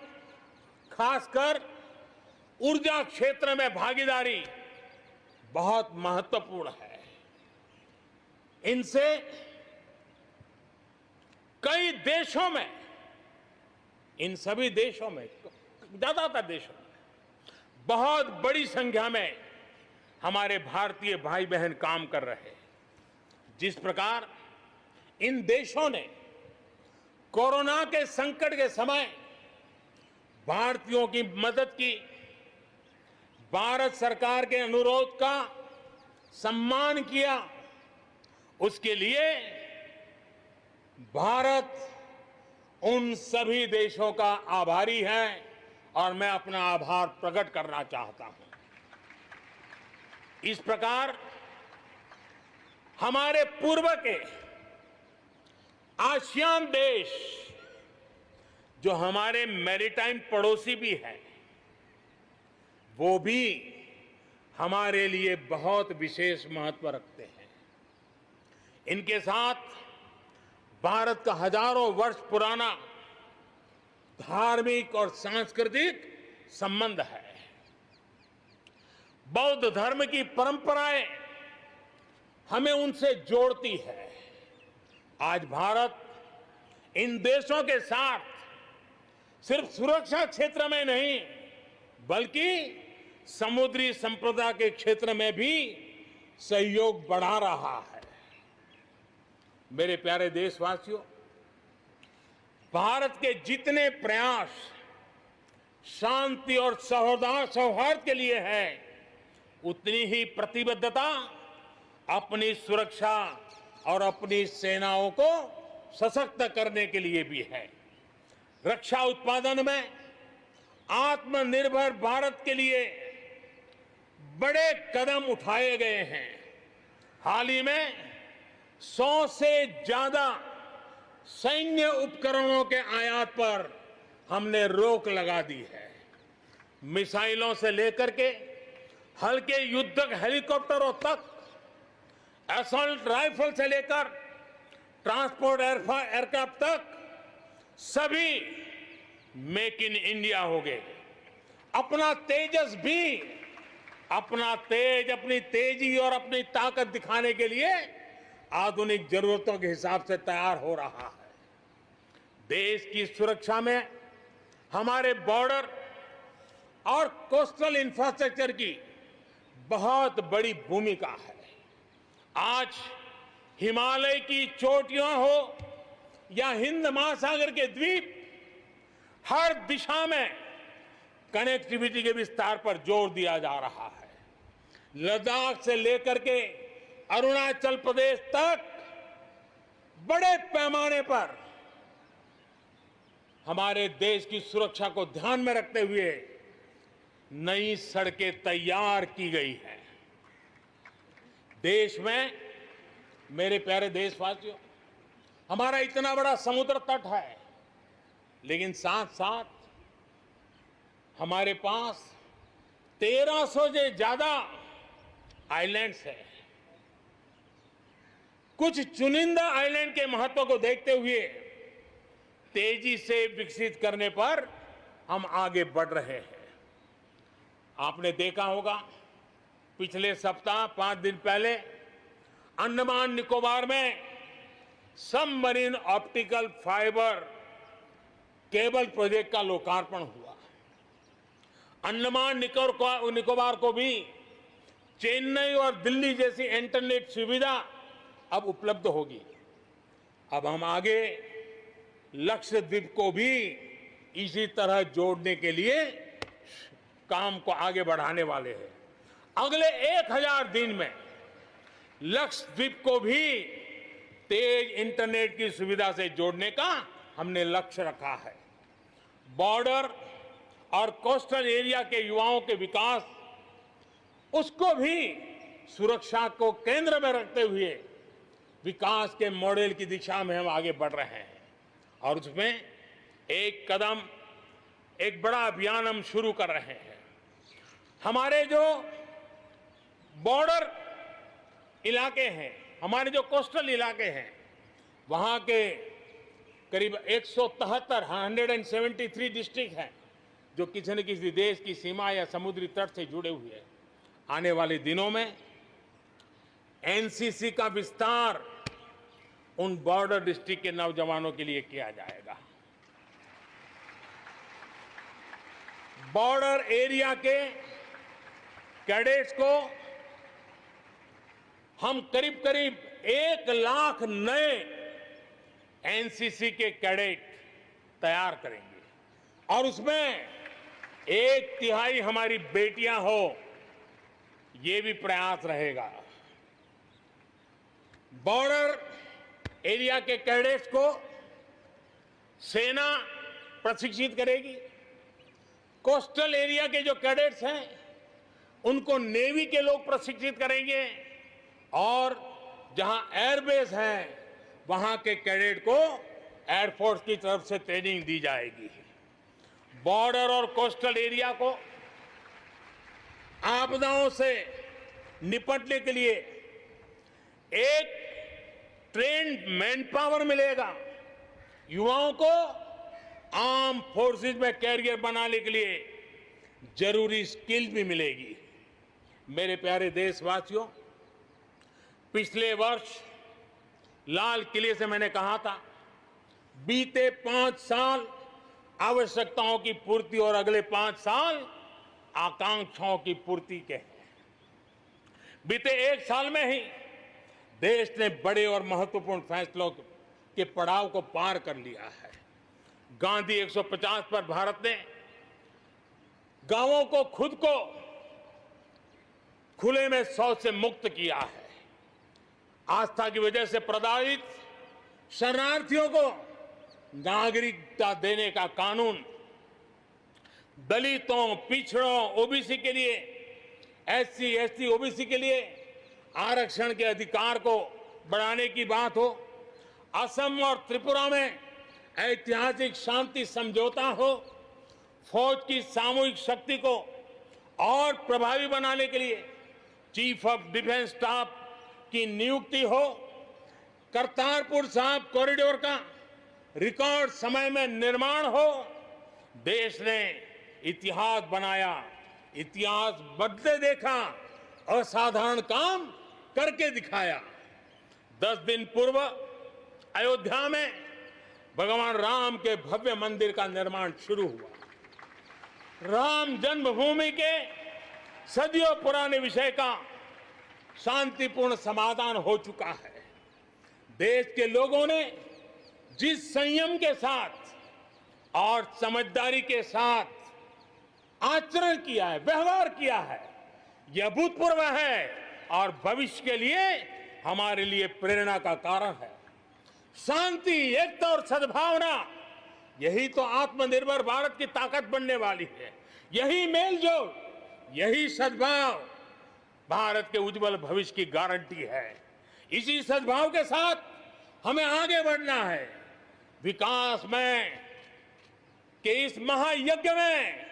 खासकर ऊर्जा क्षेत्र में भागीदारी बहुत महत्वपूर्ण है। इनसे कई देशों में, इन सभी देशों में, ज्यादातर देशों में बहुत बड़ी संख्या में हमारे भारतीय भाई बहन काम कर रहे हैं। जिस प्रकार इन देशों ने कोरोना के संकट के समय भारतीयों की मदद की, भारत सरकार के अनुरोध का सम्मान किया, उसके लिए भारत उन सभी देशों का आभारी है और मैं अपना आभार प्रकट करना चाहता हूं। इस प्रकार हमारे पूर्व के आसियान देश, जो हमारे मैरीटाइम पड़ोसी भी हैं, वो भी हमारे लिए बहुत विशेष महत्व रखते हैं। इनके साथ भारत का हजारों वर्ष पुराना धार्मिक और सांस्कृतिक संबंध है। बौद्ध धर्म की परंपराएं हमें उनसे जोड़ती है। आज भारत इन देशों के साथ सिर्फ सुरक्षा क्षेत्र में नहीं, बल्कि समुद्री संपदा के क्षेत्र में भी सहयोग बढ़ा रहा है। मेरे प्यारे देशवासियों, भारत के जितने प्रयास शांति और सौहार्द के लिए है, उतनी ही प्रतिबद्धता अपनी सुरक्षा और अपनी सेनाओं को सशक्त करने के लिए भी है। रक्षा उत्पादन में आत्मनिर्भर भारत के लिए बड़े कदम उठाए गए हैं। हाल ही में 100 से ज्यादा सैन्य उपकरणों के आयात पर हमने रोक लगा दी है। मिसाइलों से लेकर के हल्के युद्धक हेलीकॉप्टरों तक, असॉल्ट राइफल से लेकर ट्रांसपोर्ट एयरक्राफ्ट तक सभी मेक इन इंडिया हो गए। अपना तेजस भी अपनी तेजी और अपनी ताकत दिखाने के लिए आधुनिक जरूरतों के हिसाब से तैयार हो रहा है। देश की सुरक्षा में हमारे बॉर्डर और कोस्टल इंफ्रास्ट्रक्चर की बहुत बड़ी भूमिका है। आज हिमालय की चोटियां हो या हिंद महासागर के द्वीप, हर दिशा में कनेक्टिविटी के विस्तार पर जोर दिया जा रहा है। लद्दाख से लेकर के अरुणाचल प्रदेश तक बड़े पैमाने पर हमारे देश की सुरक्षा को ध्यान में रखते हुए नई सड़कें तैयार की गई हैं। देश में, मेरे प्यारे देशवासियों, हमारा इतना बड़ा समुद्र तट है, लेकिन साथ साथ हमारे पास 1300 से ज्यादा आइलैंड्स हैं। कुछ चुनिंदा आइलैंड के महत्व को देखते हुए तेजी से विकसित करने पर हम आगे बढ़ रहे हैं। आपने देखा होगा, पिछले सप्ताह 5 दिन पहले अंडमान निकोबार में submarine optical fibre cable project का लोकार्पण हुआ। अंडमान निकोबार को भी चेन्नई और दिल्ली जैसी इंटरनेट सुविधा अब उपलब्ध होगी। अब हम आगे लक्षद्वीप को भी इसी तरह जोड़ने के लिए काम को आगे बढ़ाने वाले हैं। अगले 1000 दिन में लक्षद्वीप को भी तेज इंटरनेट की सुविधा से जोड़ने का हमने लक्ष्य रखा है। बॉर्डर और कोस्टल एरिया के युवाओं के विकास, उसको भी सुरक्षा को केंद्र में रखते हुए विकास के मॉडल की दिशा में हम आगे बढ़ रहे हैं। और उसमें एक कदम, एक बड़ा अभियान हम शुरू कर रहे हैं। हमारे जो बॉर्डर इलाके हैं, हमारे जो कोस्टल इलाके हैं, वहां के करीब 173 डिस्ट्रिक्ट हैं जो किसी न किसी देश की सीमा या समुद्री तट से जुड़े हुए हैं। आने वाले दिनों में एनसीसी का विस्तार उन बॉर्डर डिस्ट्रिक्ट के नौजवानों के लिए किया जाएगा। बॉर्डर एरिया के कैडेट्स को हम करीब 1 लाख नए एनसीसी के कैडेट तैयार करेंगे और उसमें 1/3 हमारी बेटियां हो, ये भी प्रयास रहेगा। बॉर्डर एरिया के कैडेट्स को सेना प्रशिक्षित करेगी। कोस्टल एरिया के जो कैडेट्स हैं उनको नेवी के लोग प्रशिक्षित करेंगे और जहां एयरबेस है वहां के कैडेट को एयरफोर्स की तरफ से ट्रेनिंग दी जाएगी। बॉर्डर और कोस्टल एरिया को आपदाओं से निपटने के लिए एक ट्रेन्ड मैन पावर मिलेगा। युवाओं को आर्म फोर्सेस में कैरियर बनाने के लिए जरूरी स्किल भी मिलेगी। मेरे प्यारे देशवासियों, पिछले वर्ष लाल किले से मैंने कहा था, बीते 5 साल आवश्यकताओं की पूर्ति और अगले 5 साल आकांक्षाओं की पूर्ति के हैं। बीते 1 साल में ही देश ने बड़े और महत्वपूर्ण फैसलों के पड़ाव को पार कर लिया है। गांधी 150 पर भारत ने गांवों को खुद को खुले में शौच से मुक्त किया है। आस्था की वजह से प्रताड़ित शरणार्थियों को नागरिकता देने का कानून, दलितों, पिछड़ों, ओबीसी के लिए, एससी, एसटी, ओबीसी के लिए आरक्षण के अधिकार को बढ़ाने की बात हो, असम और त्रिपुरा में ऐतिहासिक शांति समझौता हो, फौज की सामूहिक शक्ति को और प्रभावी बनाने के लिए चीफ ऑफ डिफेंस स्टाफ की नियुक्ति हो, करतारपुर साहिब कॉरिडोर का रिकॉर्ड समय में निर्माण हो, देश ने इतिहास बनाया, इतिहास बदले देखा, असाधारण काम करके दिखाया। 10 दिन पूर्व अयोध्या में भगवान राम के भव्य मंदिर का निर्माण शुरू हुआ। राम जन्मभूमि के सदियों पुराने विषय का शांतिपूर्ण समाधान हो चुका है। देश के लोगों ने जिस संयम के साथ और समझदारी के साथ आचरण किया है, व्यवहार किया है, यह अभूतपूर्व है और भविष्य के लिए हमारे लिए प्रेरणा का कारण है। शांति, एकता और सद्भावना, यही तो आत्मनिर्भर भारत की ताकत बनने वाली है। यही मेलजोल, यही सद्भाव भारत के उज्जवल भविष्य की गारंटी है। इसी सद्भाव के साथ हमें आगे बढ़ना है। विकास में के इस महायज्ञ में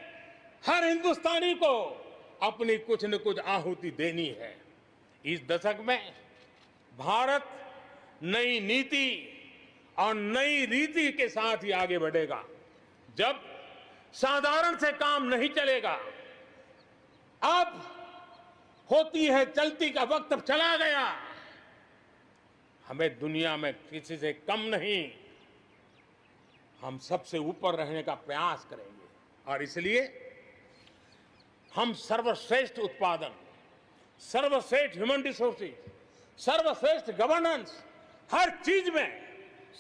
हर हिंदुस्तानी को अपनी कुछ न कुछ आहुति देनी है। इस दशक में भारत नई नीति और नई रीति के साथ ही आगे बढ़ेगा। जब साधारण से काम नहीं चलेगा, अब होती है चलती का वक्त चला गया। हमें दुनिया में किसी से कम नहीं, हम सबसे ऊपर रहने का प्रयास करेंगे और इसलिए हम सर्वश्रेष्ठ उत्पादन, सर्वश्रेष्ठ ह्यूमन रिसोर्सेज, सर्वश्रेष्ठ गवर्नेंस, हर चीज में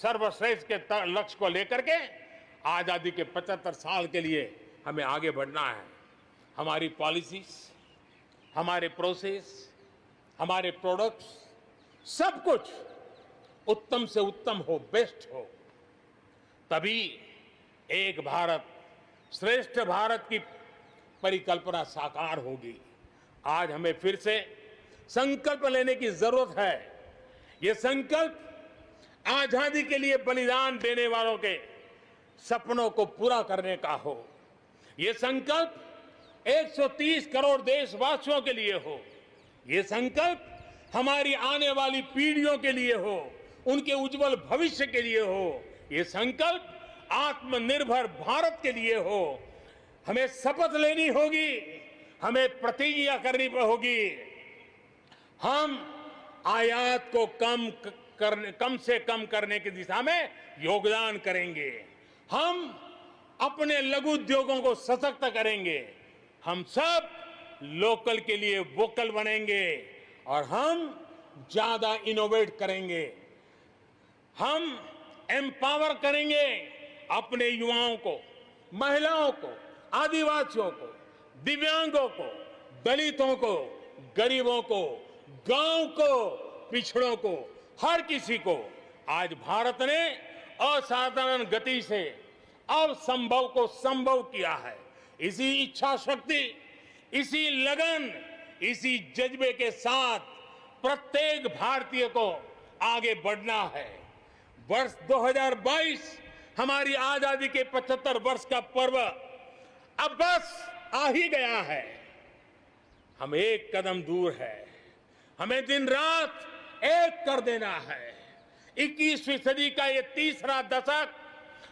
सर्वश्रेष्ठ के लक्ष्य को लेकर के आजादी के 75 साल के लिए हमें आगे बढ़ना है। हमारी पॉलिसीज, हमारे प्रोसेस, हमारे प्रोडक्ट्स, सब कुछ उत्तम से उत्तम हो, बेस्ट हो, तभी एक भारत श्रेष्ठ भारत की परिकल्पना साकार होगी। आज हमें फिर से संकल्प लेने की जरूरत है। ये संकल्प आजादी के लिए बलिदान देने वालों के सपनों को पूरा करने का हो। ये संकल्प 130 करोड़ देशवासियों के लिए हो। ये संकल्प हमारी आने वाली पीढ़ियों के लिए हो, उनके उज्जवल भविष्य के लिए हो। ये संकल्प आत्मनिर्भर भारत के लिए हो। हमें शपथ लेनी होगी, हमें प्रतिज्ञा करनी होगी। हम आयात को कम से कम करने की दिशा में योगदान करेंगे। हम अपने लघु उद्योगों को सशक्त करेंगे। हम सब लोकल के लिए वोकल बनेंगे और हम ज्यादा इनोवेट करेंगे। हम एम्पावर करेंगे अपने युवाओं को, महिलाओं को, आदिवासियों को, दिव्यांगों को, दलितों को, गरीबों को, गांव को, पिछड़ों को, हर किसी को। आज भारत ने असाधारण गति से असंभव को संभव किया है। इसी इच्छा शक्ति, इसी लगन, इसी जज्बे के साथ प्रत्येक भारतीय को आगे बढ़ना है। वर्ष 2022 हमारी आजादी के 75 वर्ष का पर्व अब बस आ ही गया है। हम एक कदम दूर है। हमें दिन रात एक कर देना है। 21वीं सदी का ये तीसरा दशक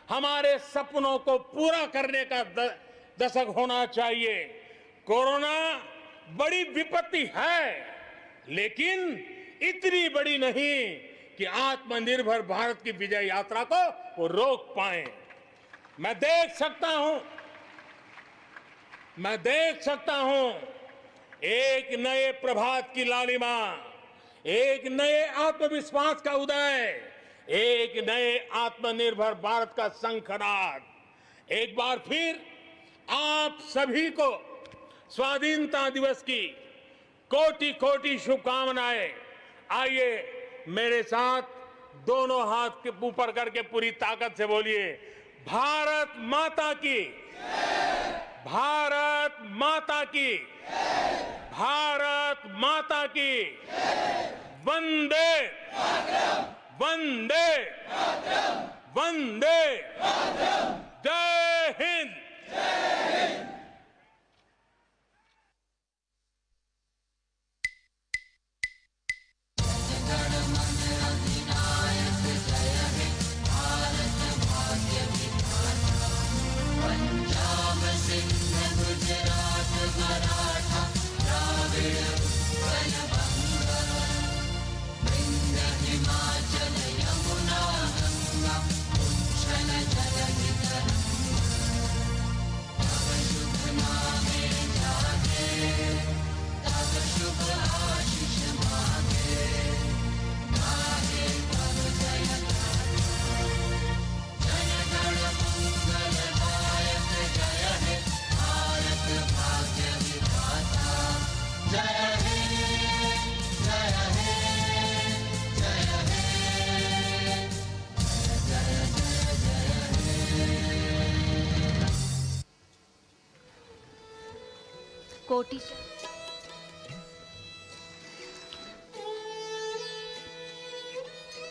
हमारे सपनों को पूरा करने का दशक होना चाहिए। कोरोना बड़ी विपत्ति है, लेकिन इतनी बड़ी नहीं कि आत्मनिर्भर भारत की विजय यात्रा को वो रोक पाए। मैं देख सकता हूं एक नए प्रभात की लालिमा, एक नए आत्मविश्वास का उदय, एक नए आत्मनिर्भर भारत का शंखनाद। एक बार फिर आप सभी को स्वाधीनता दिवस की कोटि कोटि शुभकामनाएं। आइए मेरे साथ दोनों हाथ के ऊपर करके पूरी ताकत से बोलिए, भारत माता की, भारत माता की, भारत माता की, वंदे वंदे वंदे, जय हिंद। कोटि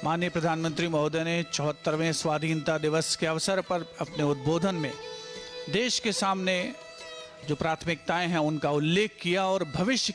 माननीय प्रधानमंत्री महोदय ने 74वें स्वाधीनता दिवस के अवसर पर अपने उद्बोधन में देश के सामने जो प्राथमिकताएं हैं उनका उल्लेख किया और भविष्य